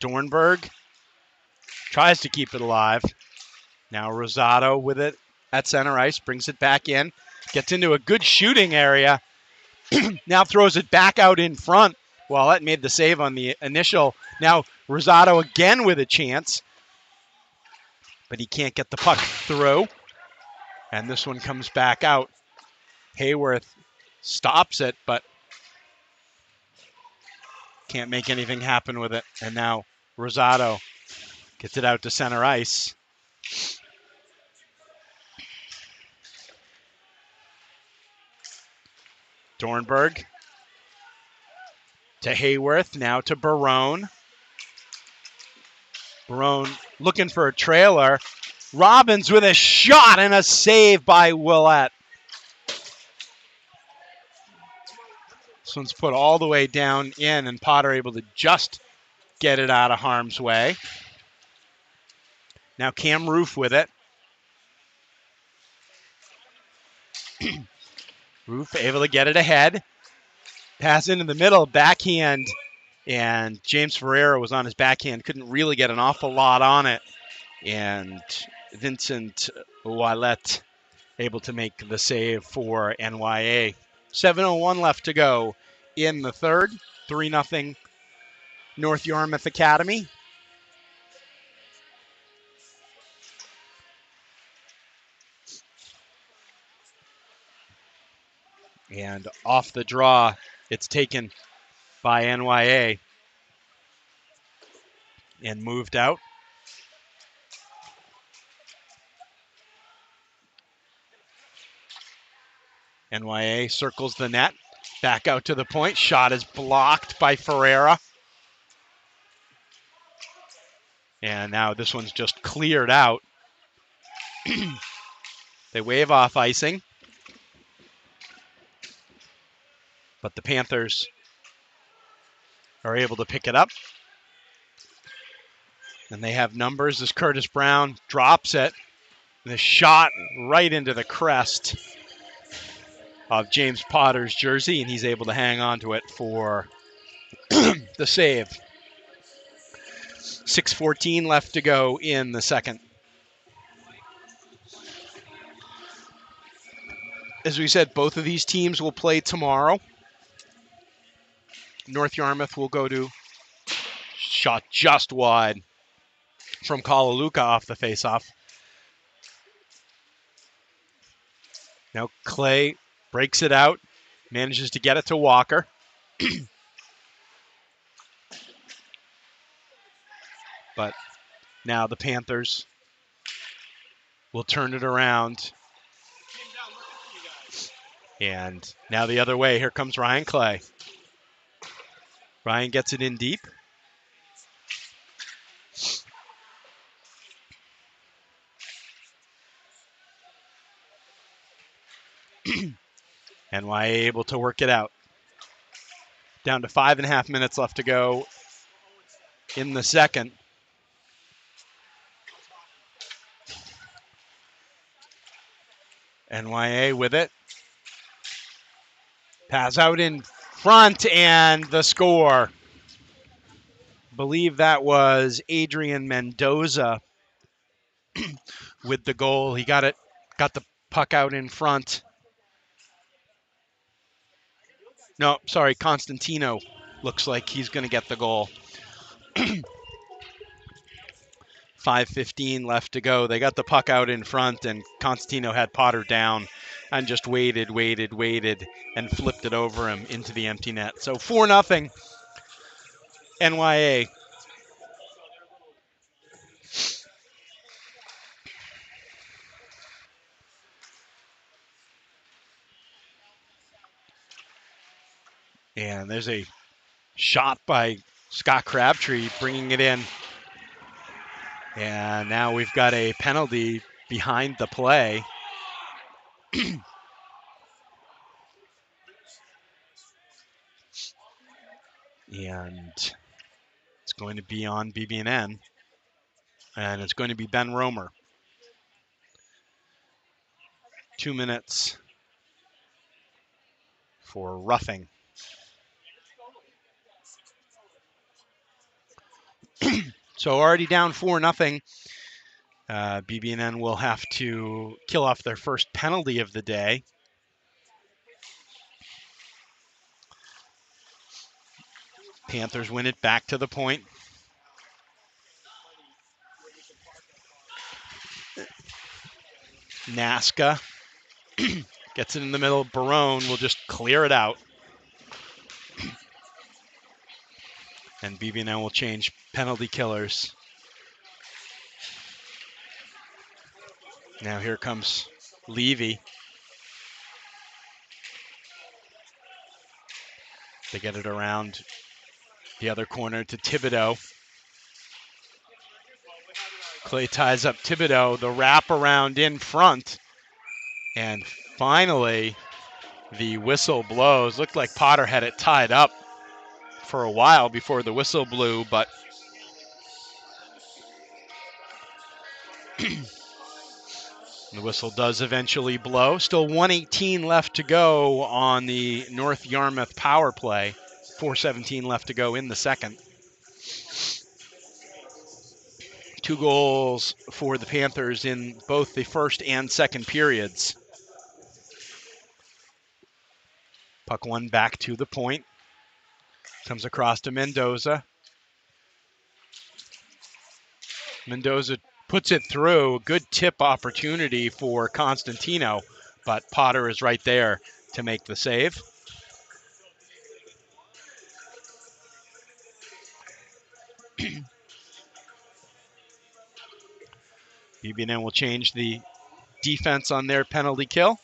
Dornberg tries to keep it alive. Now Rosado with it at center ice, brings it back in, gets into a good shooting area, now throws it back out in front. Wallet made the save on the initial. Now Rosado again with a chance, but he can't get the puck through. And this one comes back out. Hayworth stops it, but can't make anything happen with it. And now Rosado gets it out to center ice. Dornberg to Hayworth, now to Barone. Barone looking for a trailer. Robbins with a shot and a save by Willett. This one's put all the way down in, and Potter able to just get it out of harm's way. Now Cam Roof with it. Roof able to get it ahead. Pass into the middle, backhand, and James Ferreira was on his backhand. Couldn't really get an awful lot on it. And Vincent Ouellet able to make the save for NYA. 7:01 left to go in the third. 3-0 North Yarmouth Academy. And off the draw, it's taken by NYA and moved out. NYA circles the net, back out to the point. Shot is blocked by Ferreira. And now this one's just cleared out. They wave off icing. But the Panthers are able to pick it up. And they have numbers as Curtis Brown drops it. The shot right into the crest of James Potter's jersey, and he's able to hang on to it for the save. 6:14 left to go in the second. As we said, both of these teams will play tomorrow. North Yarmouth will go to shot just wide from Kalaluka off the faceoff. Now Clay breaks it out, manages to get it to Walker. But now the Panthers will turn it around. And now the other way, here comes Ryan Clay. Ryan gets it in deep. NYA able to work it out. Down to 5.5 minutes left to go in the second. NYA with it. Pass out in front and the score. Believe that was Adrian Mendoza with the goal. He got the puck out in front. No, sorry, Constantino looks like he's going to get the goal. 5:15 left to go. They got the puck out in front, and Constantino had Potter down and just waited, and flipped it over him into the empty net. So 4-0 NYA. And there's a shot by Scott Crabtree bringing it in. And now we've got a penalty behind the play. And it's going to be on BB&N. And it's going to be Ben Romer. 2 minutes for roughing. So already down 4-0. BB&N will have to kill off their first penalty of the day. Panthers win it back to the point. Nasca gets it in the middle. Barone will just clear it out. And BB&N will change penalty killers. Now here comes Levy. They get it around the other corner to Thibodeau. Clay ties up Thibodeau, the wraparound in front. And finally, the whistle blows. Looked like Potter had it tied up for a while before the whistle blew, but the whistle does eventually blow. Still 1:18 left to go on the North Yarmouth power play. 4:17 left to go in the second. 2 goals for the Panthers in both the first and second periods. Puck one back to the point. Comes across to Mendoza. Mendoza puts it through. Good tip opportunity for Constantino, but Potter is right there to make the save. BB&N will change the defense on their penalty kill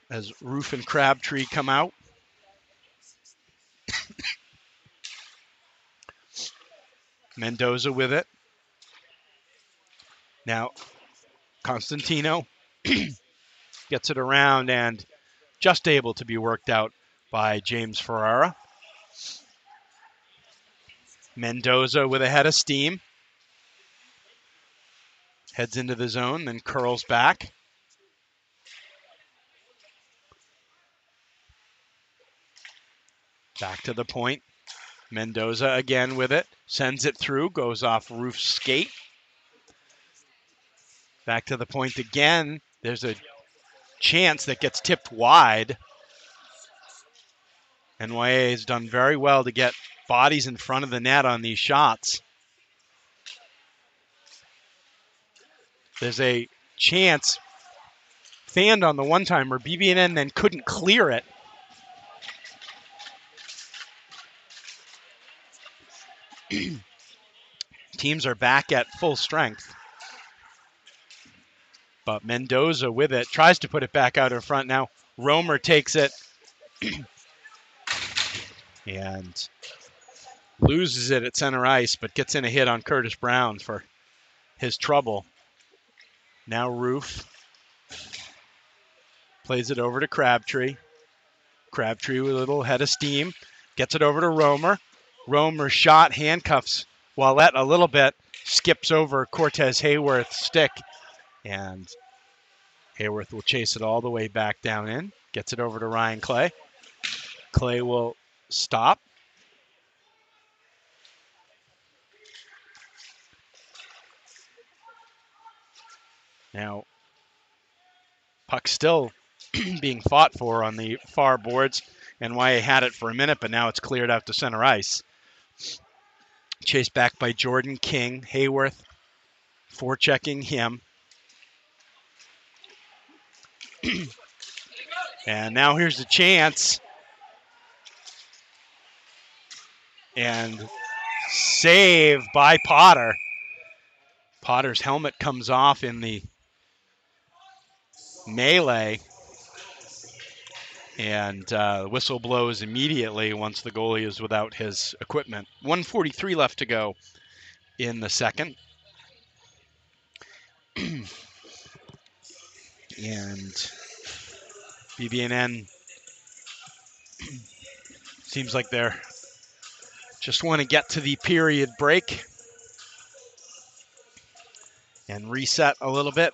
as Roof and Crabtree come out. Mendoza with it. Now Constantino gets it around and just able to be worked out by James Ferrara. Mendoza with a head of steam. Heads into the zone, then curls back. Back to the point. Mendoza again with it. Sends it through, goes off Roof's skate. Back to the point again. There's a chance that gets tipped wide. NYA has done very well to get bodies in front of the net on these shots. There's a chance fanned on the one-timer. BB&N then couldn't clear it. Teams are back at full strength. But Mendoza with it, tries to put it back out in front. Now Romer takes it and loses it at center ice, but gets in a hit on Curtis Brown for his trouble. Now Roof plays it over to Crabtree. Crabtree with a little head of steam. Gets it over to Romer. Romer shot, handcuffs Wallette a little bit. Skips over Cortez Hayworth's stick. And Hayworth will chase it all the way back down in. Gets it over to Ryan Clay. Clay will stop. Now, puck still being fought for on the far boards. NYA had it for a minute, but now it's cleared out to center ice. Chased back by Jordan King. Hayworth forechecking him. And now here's the chance. And save by Potter. Potter's helmet comes off in the melee. And whistle blows immediately once the goalie is without his equipment. 1:43 left to go in the second. And BB&N seems like they're just want to get to the period break and reset a little bit.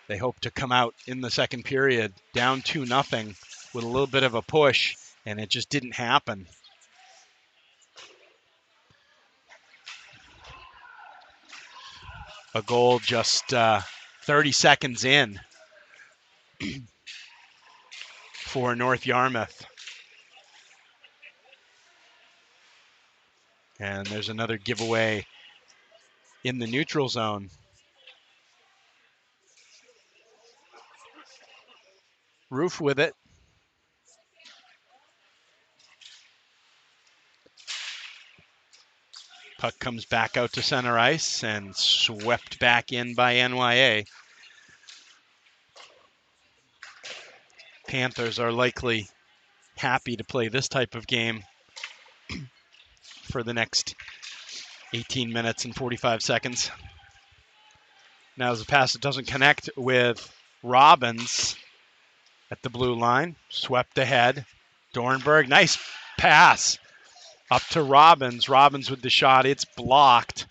They hope to come out in the second period down 2-0 with a little bit of a push, and it just didn't happen. A goal just 30 seconds in for North Yarmouth. And there's another giveaway in the neutral zone. Roof with it. Puck comes back out to center ice and swept back in by NYA. Panthers are likely happy to play this type of game for the next 18 minutes and 45 seconds. Now as a pass that doesn't connect with Robbins at the blue line. Swept ahead. Dornberg, nice pass up to Robbins. Robbins with the shot. It's blocked.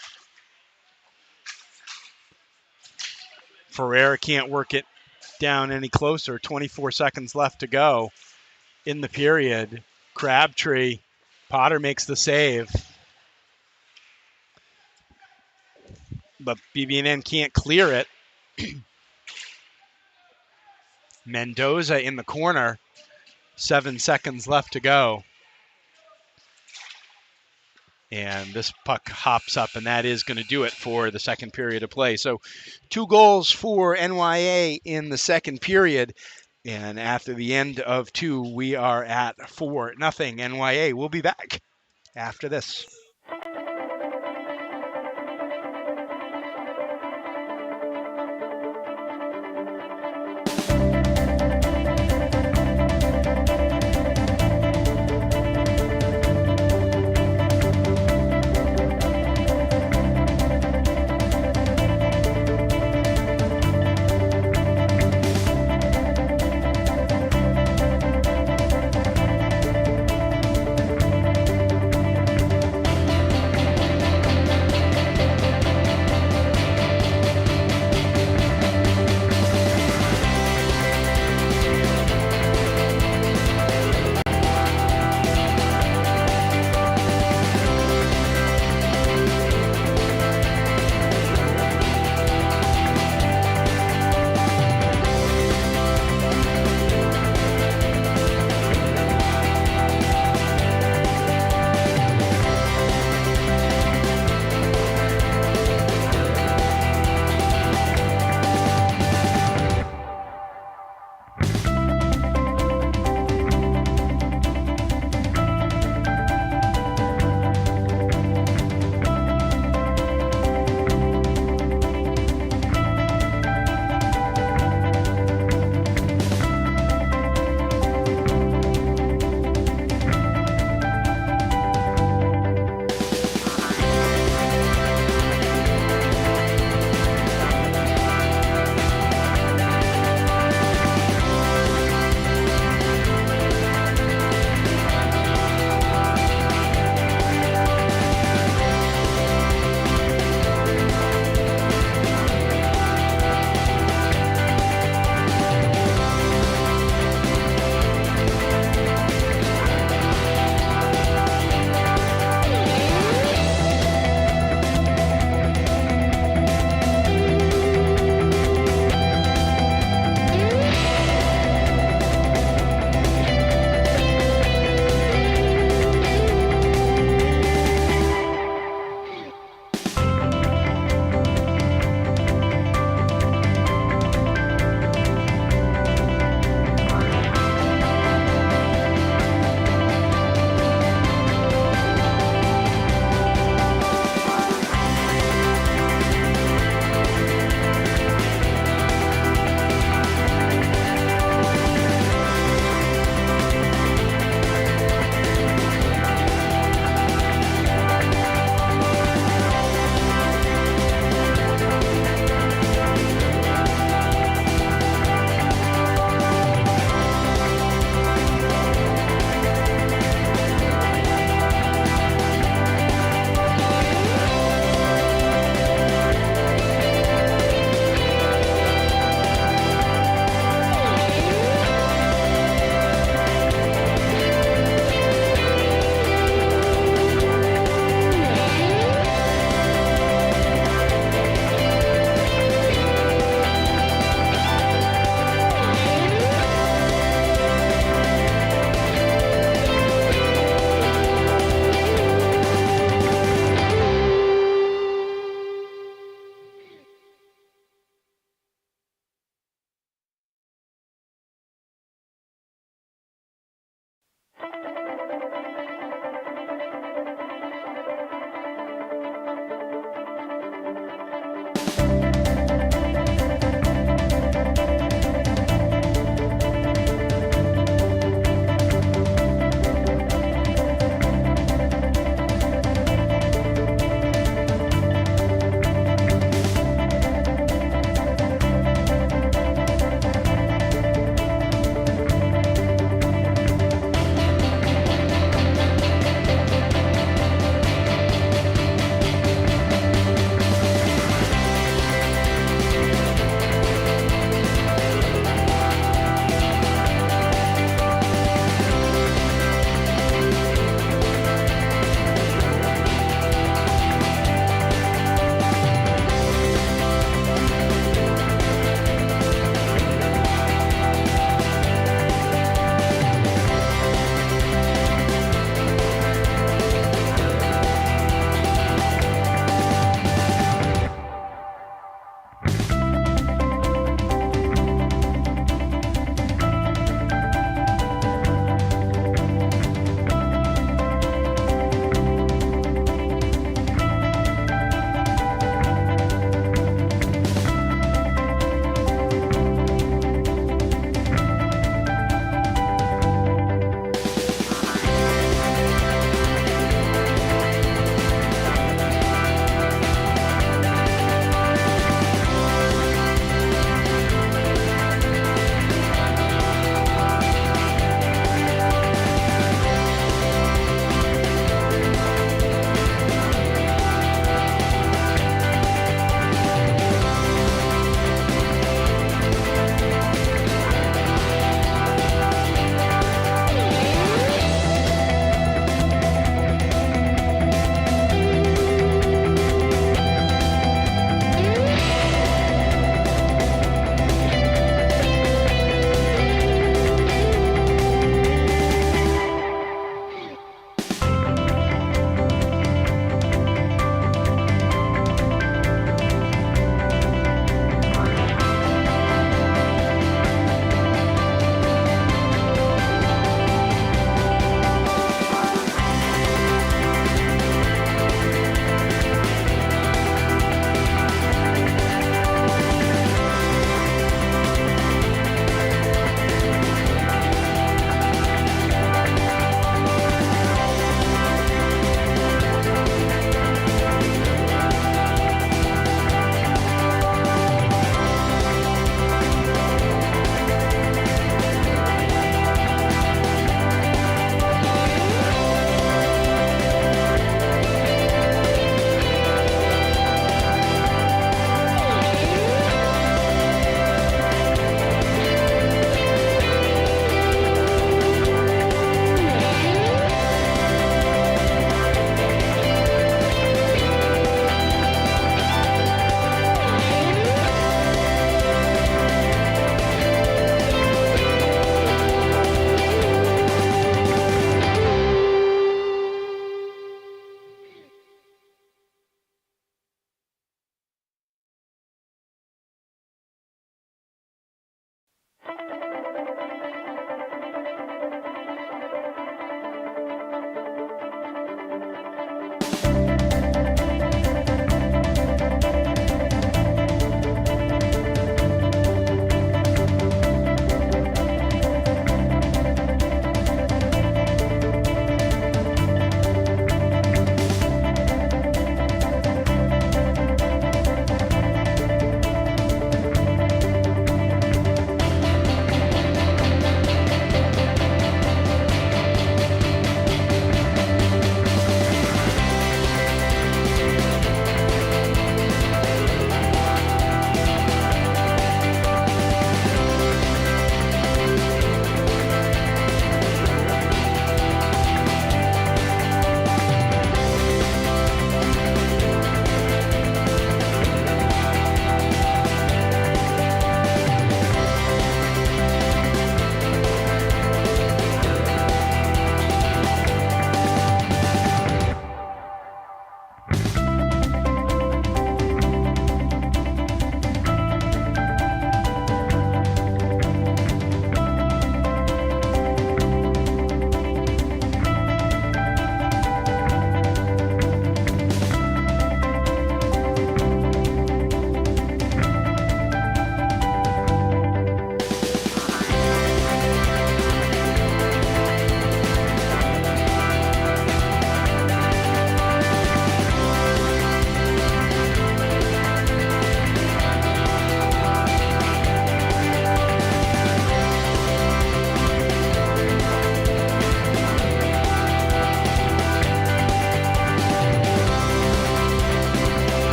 Ferreira can't work it down any closer. 24 seconds left to go in the period. Crabtree. Potter makes the save. But BB&N can't clear it. Mendoza in the corner. 7 seconds left to go. And this puck hops up, and that is going to do it for the second period of play. So 2 goals for NYA in the second period. And after the end of 2, we are at 4-0 NYA. We'll be back after this.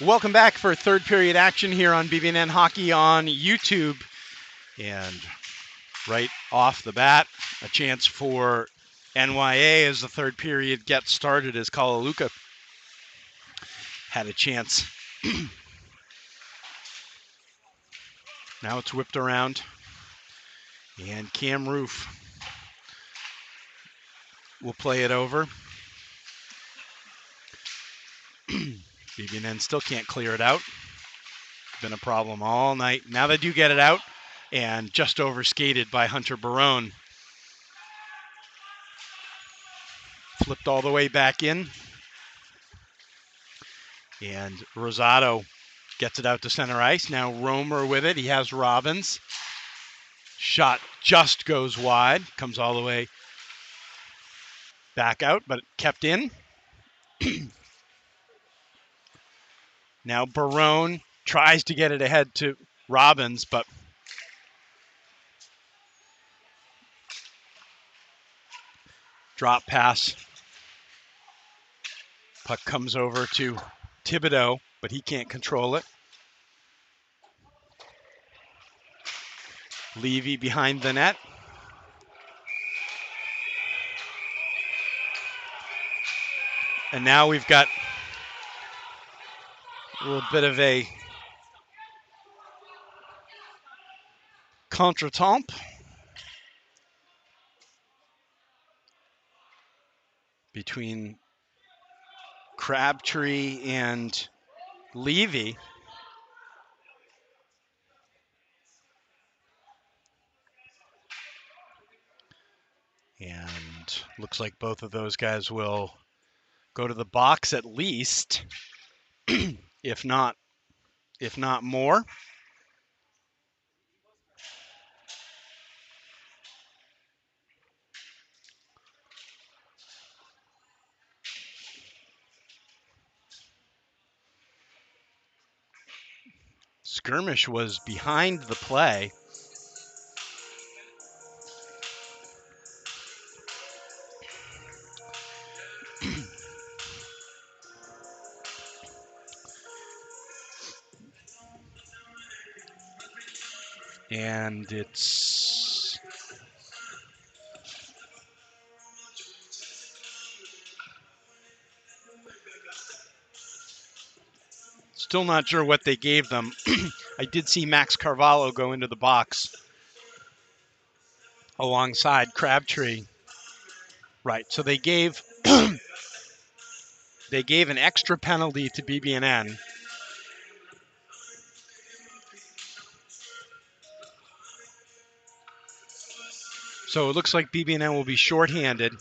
Welcome back for third period action here on BB&N Hockey on YouTube. And right off the bat, a chance for NYA as the third period gets started as Kalaluka had a chance. Now it's whipped around. And Cam Roof will play it over. BB&N still can't clear it out. Been a problem all night. Now they do get it out, and just over-skated by Hunter Barone. Flipped all the way back in. And Rosado gets it out to center ice. Now Romer with it. He has Robbins. Shot just goes wide. Comes all the way back out, but kept in. Now Barone tries to get it ahead to Robbins, but drop pass. Puck comes over to Thibodeau, but he can't control it. Levy behind the net. And now we've got a little bit of a contretemps between Crabtree and Levy. And looks like both of those guys will go to the box at least, if not more. Skirmish was behind the play. And it's still not sure what they gave them. I did see Max Carvalho go into the box alongside Crabtree. Right, so they gave they gave an extra penalty to BB&N. So it looks like BB&N will be shorthanded.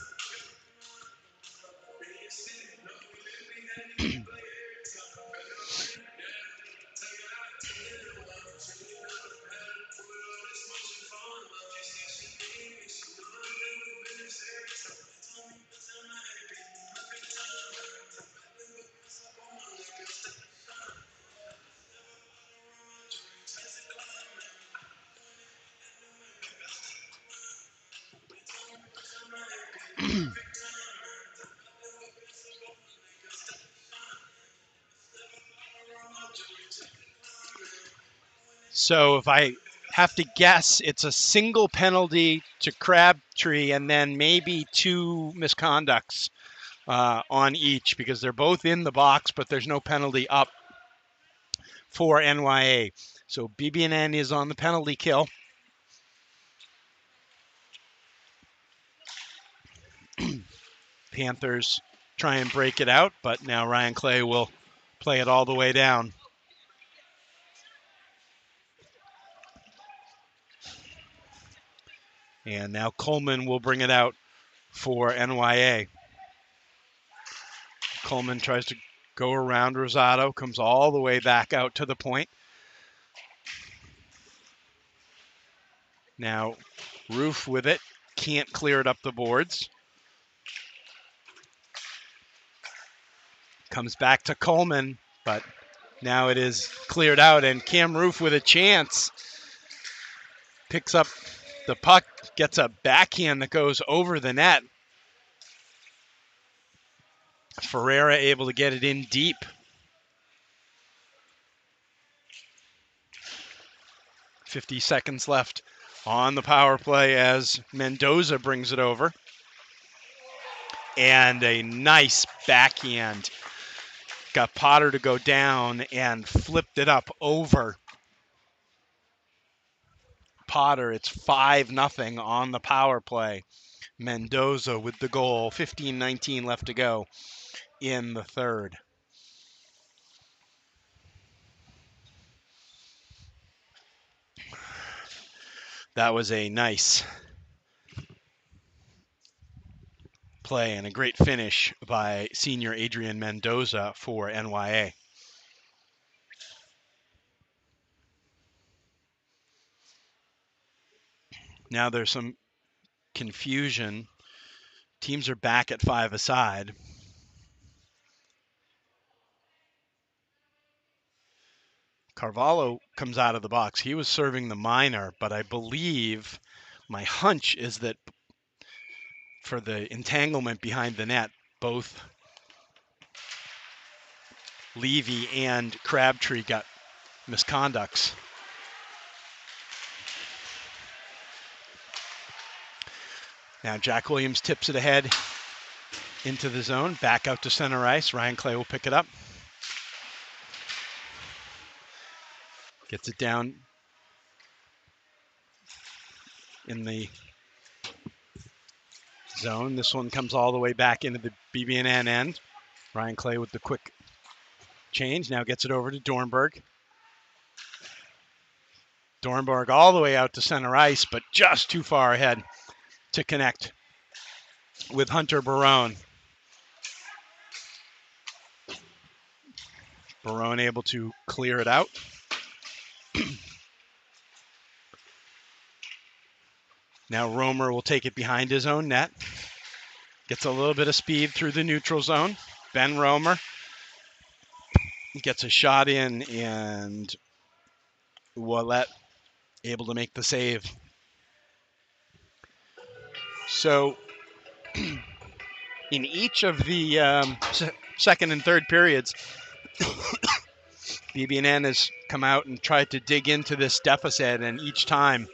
So if I have to guess, it's a single penalty to Crabtree and then maybe two misconducts on each, because they're both in the box, but there's no penalty up for NYA. So BB&N is on the penalty kill. Panthers try and break it out, but now Ryan Clay will play it all the way down. And now Coleman will bring it out for NYA. Coleman tries to go around Rosado, comes all the way back out to the point. Now Roof with it, can't clear it up the boards. Comes back to Coleman, but now it is cleared out, and Cam Roof with a chance. Picks up the puck, gets a backhand that goes over the net. Ferreira able to get it in deep. 50 seconds left on the power play as Mendoza brings it over. And a nice backhand. Got Potter to go down and flipped it up over Potter. It's 5-0 on the power play. Mendoza with the goal. 15-19 left to go in the third. That was a nice play and a great finish by senior Adrian Mendoza for NYA. Now there's some confusion. Teams are back at 5-a-side. Carvalho comes out of the box. He was serving the minor, but I believe my hunch is that for the entanglement behind the net, both Levy and Crabtree got misconducts. Now Jack Williams tips it ahead into the zone, back out to center ice. Ryan Clay will pick it up. Gets it down in the zone. This one comes all the way back into the BB&N end. Ryan Clay with the quick change. Now gets it over to Dornberg. Dornberg all the way out to center ice, but just too far ahead to connect with Hunter Barone. Barone able to clear it out. Now Romer will take it behind his own net. Gets a little bit of speed through the neutral zone. Ben Romer gets a shot in, and Ouellet able to make the save. So in each of the second and third periods, BB&N has come out and tried to dig into this deficit, and each time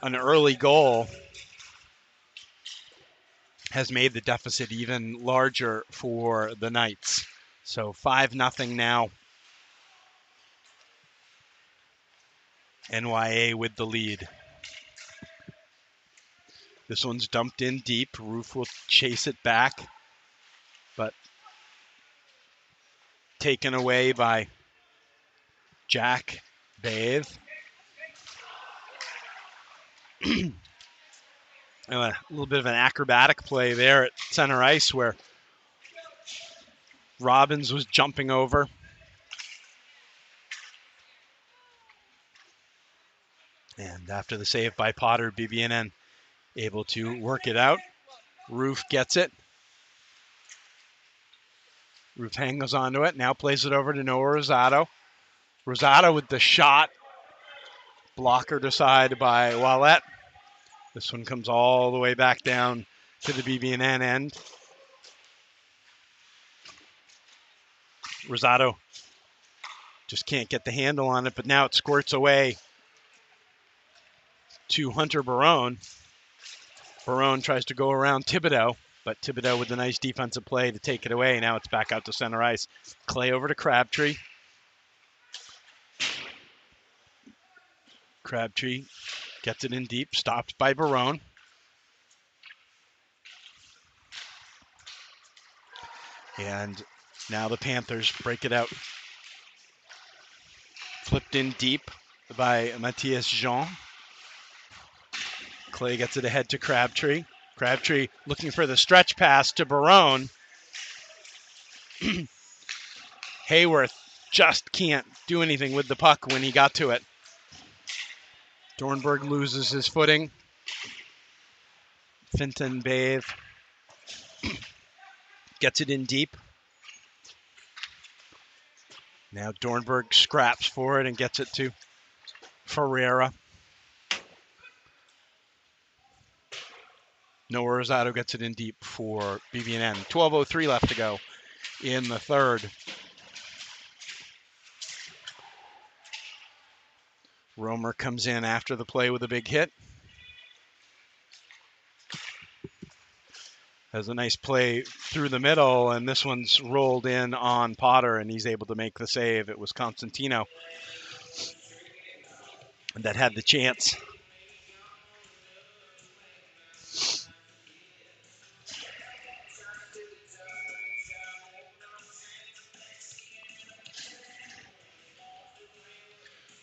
an early goal has made the deficit even larger for the Knights. So 5-0 now. NYA with the lead. This one's dumped in deep. Roof will chase it back, but taken away by Jack Bathe. A little bit of an acrobatic play there at center ice where Robbins was jumping over. And after the save by Potter, BB&N able to work it out. Roof gets it. Roof hangs onto it. Now plays it over to Noah Rosado. Rosado with the shot. Blocker decided by Ouellet. This one comes all the way back down to the BB&N end. Rosado just can't get the handle on it, but now it squirts away to Hunter Barone. Barone tries to go around Thibodeau, but Thibodeau with a nice defensive play to take it away. Now it's back out to center ice. Clay over to Crabtree. Crabtree gets it in deep, stopped by Barone. And now the Panthers break it out. Flipped in deep by Matthias Jean. Clay gets it ahead to Crabtree. Crabtree looking for the stretch pass to Barone. Hayworth just can't do anything with the puck when he got to it. Dornberg loses his footing. Finton Bathe gets it in deep. Now Dornberg scraps for it and gets it to Ferreira. Noah Rosado gets it in deep for BB&N. 12:03 left to go in the third. Romer comes in after the play with a big hit. Has a nice play through the middle, and this one's rolled in on Potter, and he's able to make the save. It was Constantino that had the chance.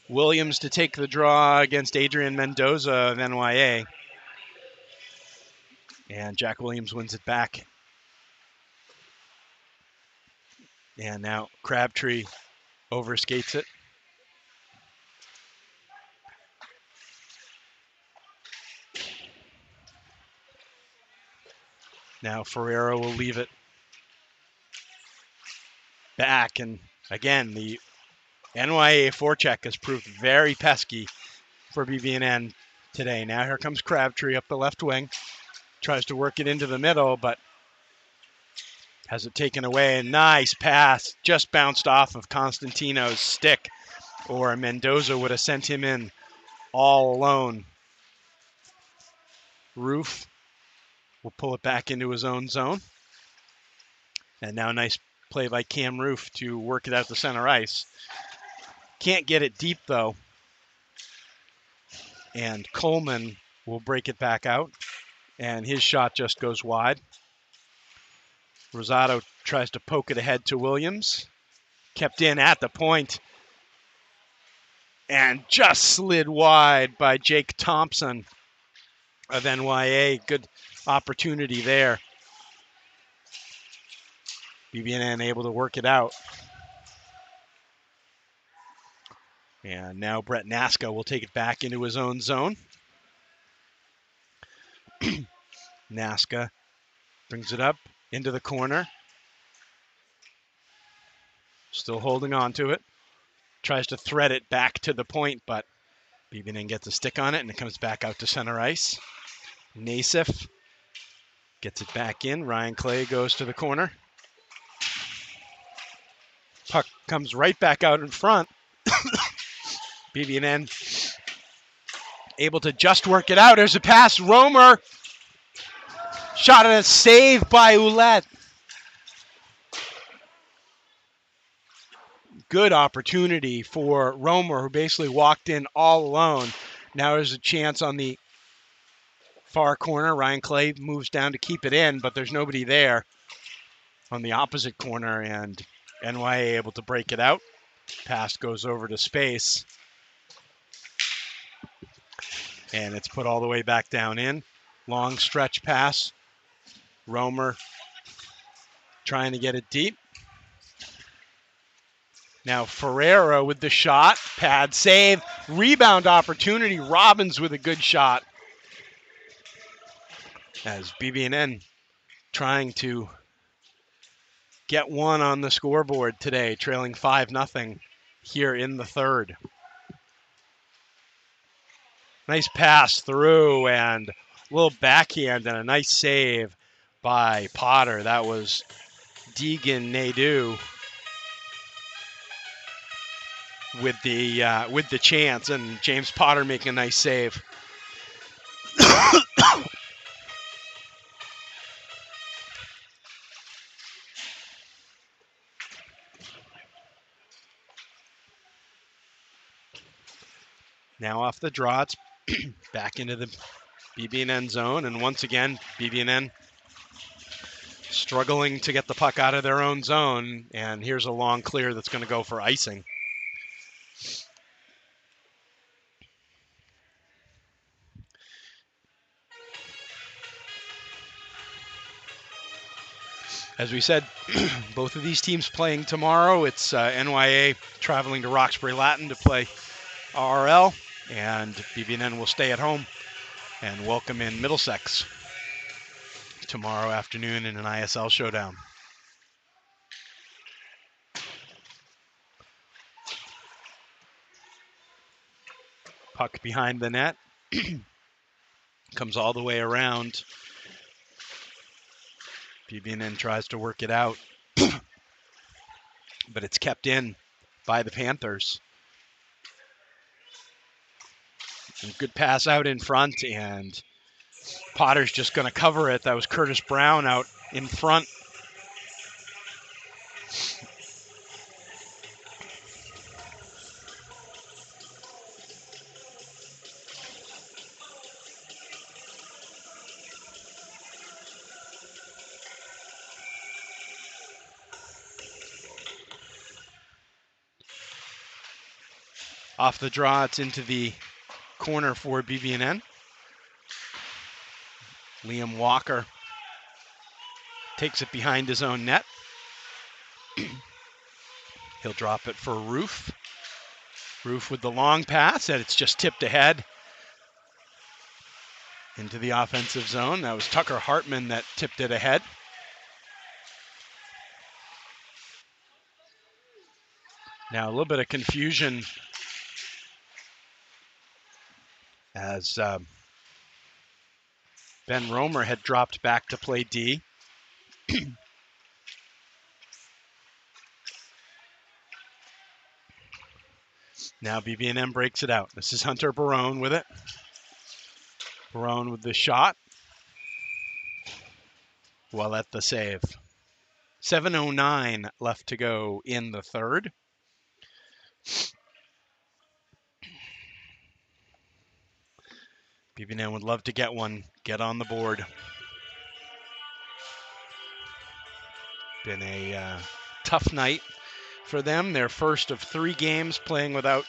Williams to take the draw against Adrian Mendoza of NYA. And Jack Williams wins it back. And now Crabtree overskates it. Now Ferreira will leave it back. And again, the NYA forecheck has proved very pesky for BB&N today. Now here comes Crabtree up the left wing. Tries to work it into the middle, but has it taken away. A nice pass. Just bounced off of Constantino's stick, or Mendoza would have sent him in all alone. Roof will pull it back into his own zone. And now a nice play by Cam Roof to work it out to center ice. Can't get it deep, though. And Coleman will break it back out. And his shot just goes wide. Rosado tries to poke it ahead to Williams. Kept in at the point. And just slid wide by Jake Thompson of NYA. Good opportunity there. BB&N able to work it out. And now Brett Nasca will take it back into his own zone. Nasca brings it up into the corner. Still holding on to it. Tries to thread it back to the point, but BB&N gets a stick on it, and it comes back out to center ice. Nassif gets it back in. Ryan Clay goes to the corner. Puck comes right back out in front. BB&N able to just work it out. There's a pass. Romer. Shot at a save by Ouellette. Good opportunity for Romer, who basically walked in all alone. Now there's a chance on the far corner. Ryan Clay moves down to keep it in, but there's nobody there on the opposite corner, and NYA able to break it out. Pass goes over to space. And it's put all the way back down in. Long stretch pass. Romer trying to get it deep. Now Ferreira with the shot. Pad save. Rebound opportunity. Robbins with a good shot. As BB&N trying to get one on the scoreboard today, trailing 5-0 here in the third. Nice pass through and a little backhand and a nice save by Potter. That was Deegan Nadeau with the chance, and James Potter making a nice save. Now off the draw, it's back into the BB&N zone, and once again, BB&N struggling to get the puck out of their own zone, and here's a long clear that's going to go for icing. As we said, both of these teams playing tomorrow. It's NYA traveling to Roxbury Latin to play RL, and BB&N will stay at home and welcome in Middlesex tomorrow afternoon in an ISL showdown. Puck behind the net. Comes all the way around. BB&N tries to work it out, but it's kept in by the Panthers. Good pass out in front, and Potter's just going to cover it. That was Curtis Brown out in front. Off the draw, it's into the corner for BB&N. Liam Walker takes it behind his own net. He'll drop it for Roof. Roof with the long pass, and it's just tipped ahead into the offensive zone. That was Tucker Hartman that tipped it ahead. Now a little bit of confusion as Ben Romer had dropped back to play D. Now BB&M breaks it out. This is Hunter Barone with it. Barone with the shot. Ouellet the save. 7:09 left to go in the third. BB&M would love to get one, get on the board. Been a tough night for them. Their first of 3 games playing without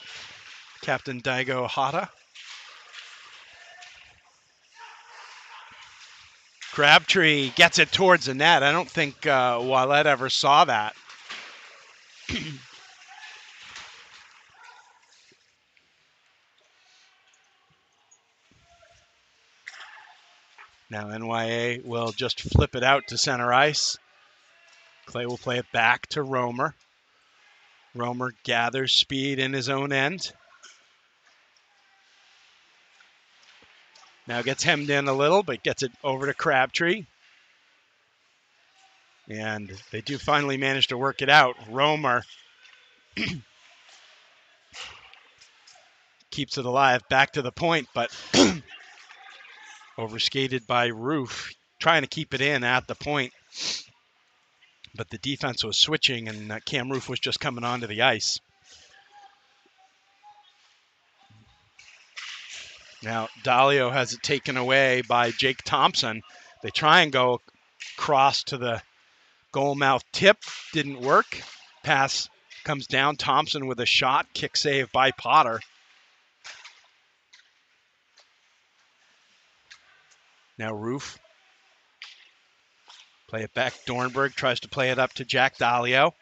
Captain Daigo Hata. Crabtree gets it towards the net. I don't think Ouellet ever saw that. Now NYA will just flip it out to center ice. Clay will play it back to Romer. Romer gathers speed in his own end. Now gets hemmed in a little, but gets it over to Crabtree. And they do finally manage to work it out. Romer keeps it alive, back to the point, but overskated by Roof, trying to keep it in at the point. But the defense was switching, and Cam Roof was just coming onto the ice. Now Dalio has it taken away by Jake Thompson. They try and go cross to the goal mouth tip. Didn't work. Pass comes down. Thompson with a shot. Kick save by Potter. Now Roof. Play it back. Dornberg tries to play it up to Jack Dalio.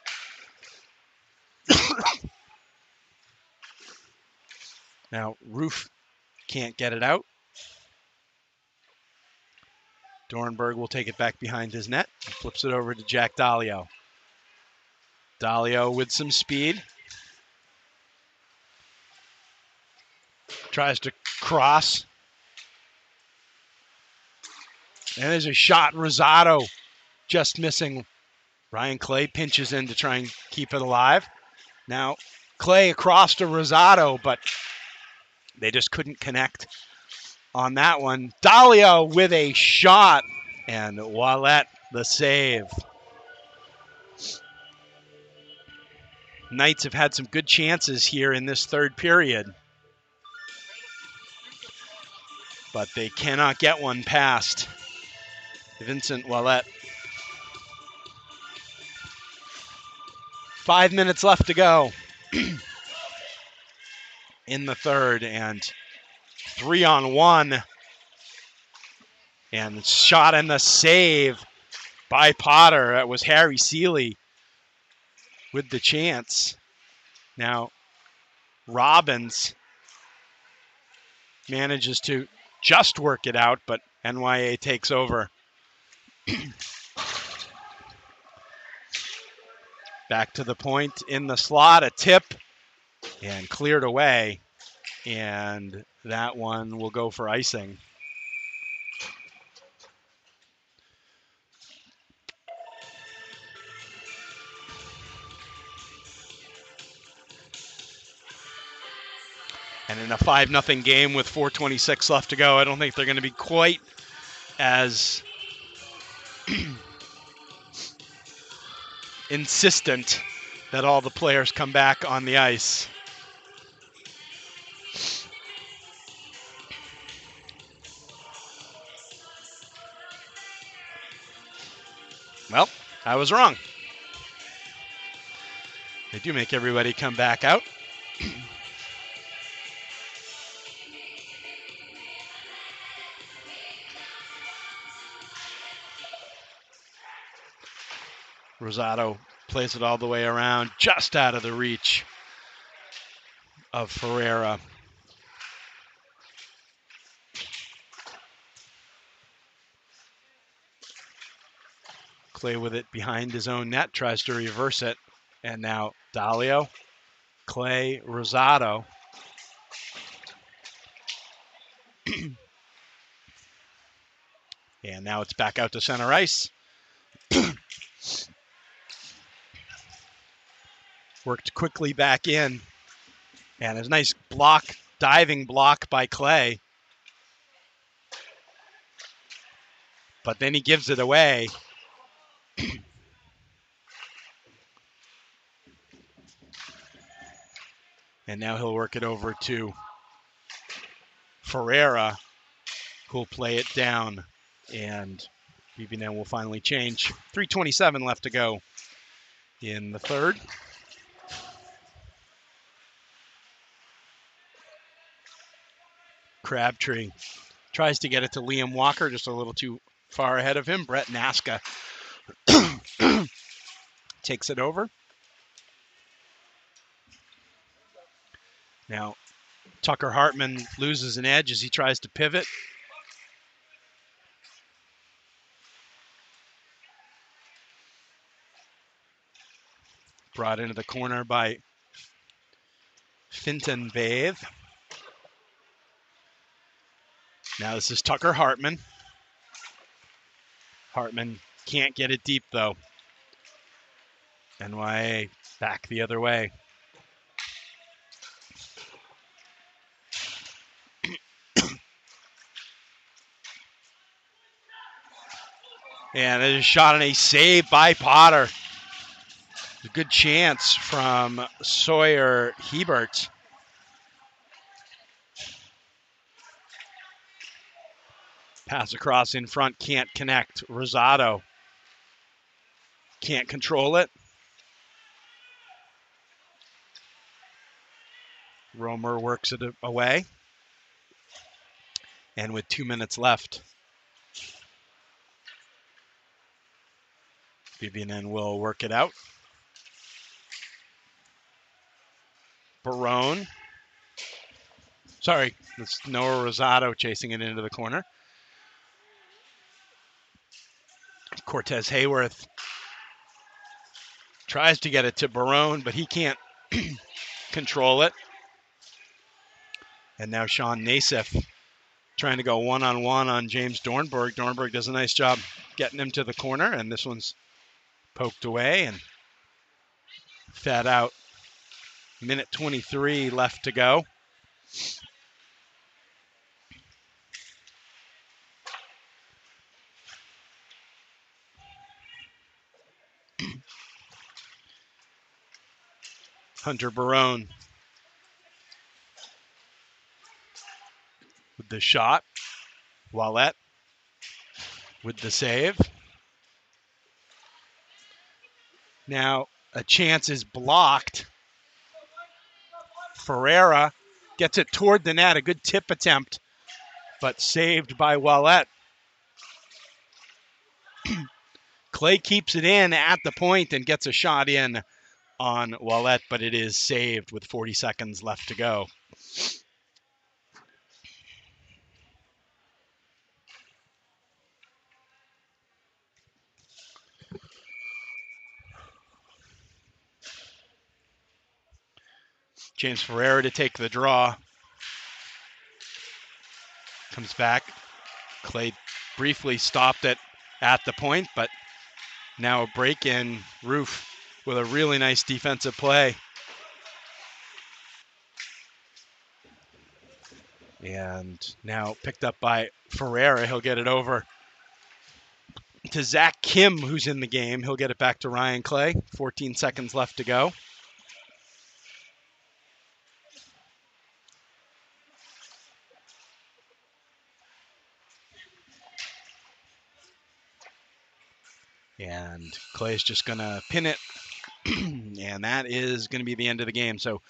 Now Roof can't get it out. Dornberg will take it back behind his net. Flips it over to Jack Dalio. Dalio with some speed. Tries to cross. And there's a shot. Rosado just missing. Ryan Clay pinches in to try and keep it alive. Now Clay across to Rosado, but they just couldn't connect on that one. Dalio with a shot, and Ouellet the save. Knights have had some good chances here in this third period, but they cannot get one past Vincent Ouellet. 5 minutes left to go in the third, and 3-on-1. And shot and the save by Potter. That was Harry Seeley with the chance. Now Robbins manages to just work it out, but NYA takes over. Back to the point in the slot, a tip, and cleared away. And that one will go for icing. And in a 5-0 game with 4:26 left to go, I don't think they're going to be quite as insistent that all the players come back on the ice. Well, I was wrong. They do make everybody come back out. Rosado plays it all the way around, just out of the reach of Ferreira. Clay with it behind his own net, tries to reverse it. And now Dalio, Clay, Rosado. And now it's back out to center ice. Worked quickly back in. And a nice block, diving block by Clay. But then he gives it away. And now he'll work it over to Ferreira, who'll play it down. And BB&N will finally change. 3:27 left to go in the third. Crabtree tries to get it to Liam Walker, just a little too far ahead of him. Brett Naska takes it over. Now, Tucker Hartman loses an edge as he tries to pivot. Brought into the corner by Finton Bathe. Now this is Tucker Hartman. Hartman can't get it deep though. NYA back the other way. And there's a shot and a save by Potter. A good chance from Sawyer Hebert. Pass across in front, can't connect. Rosado can't control it. Romer works it away. And with 2 minutes left, BB&N will work it out. Barone. Sorry, it's Noah Rosado chasing it into the corner. Cortez Hayworth tries to get it to Barone, but he can't control it. And now Sean Nassif trying to go one-on-one on James Dornberg. Dornberg does a nice job getting him to the corner, and this one's poked away and fed out. Minute 23 left to go. Hunter Barone with the shot. Wallet with the save. Now a chance is blocked. Ferreira gets it toward the net. A good tip attempt, but saved by Wallet. Clay keeps it in at the point and gets a shot in on Wallet, but it is saved with 40 seconds left to go. James Ferreira to take the draw. Comes back. Clay briefly stopped it at the point, but now a break-in. Roof with a really nice defensive play. And now picked up by Ferreira. He'll get it over to Zach Kim, who's in the game. He'll get it back to Ryan Clay. 14 seconds left to go. And Clay's just going to pin it. And that is going to be the end of the game. So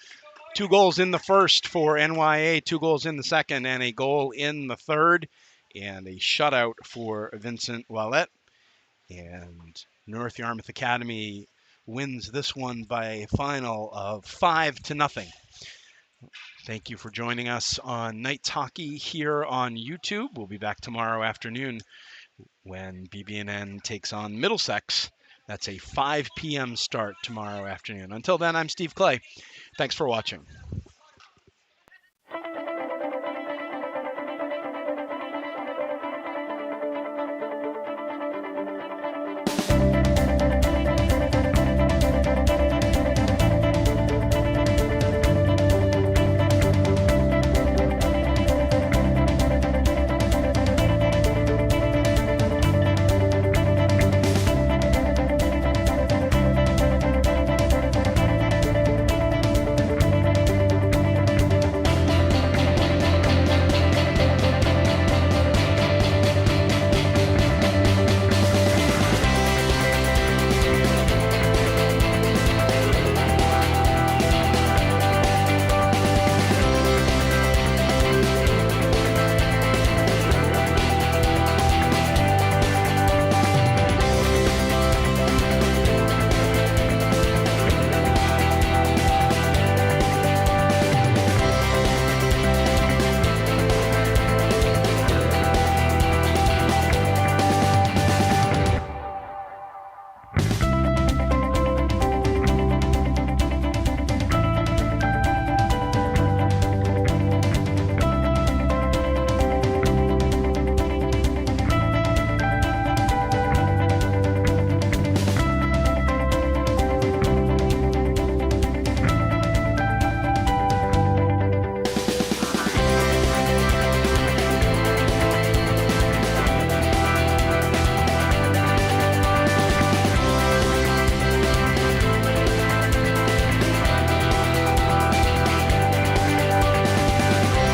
2 goals in the first for NYA, 2 goals in the second, and a goal in the third, and a shutout for Vincent Wallet. And North Yarmouth Academy wins this one by a final of 5-0. Thank you for joining us on Knights Hockey here on YouTube. We'll be back tomorrow afternoon when BB&N takes on Middlesex. That's a 5 p.m. start tomorrow afternoon. Until then, I'm Steve Clay. Thanks for watching.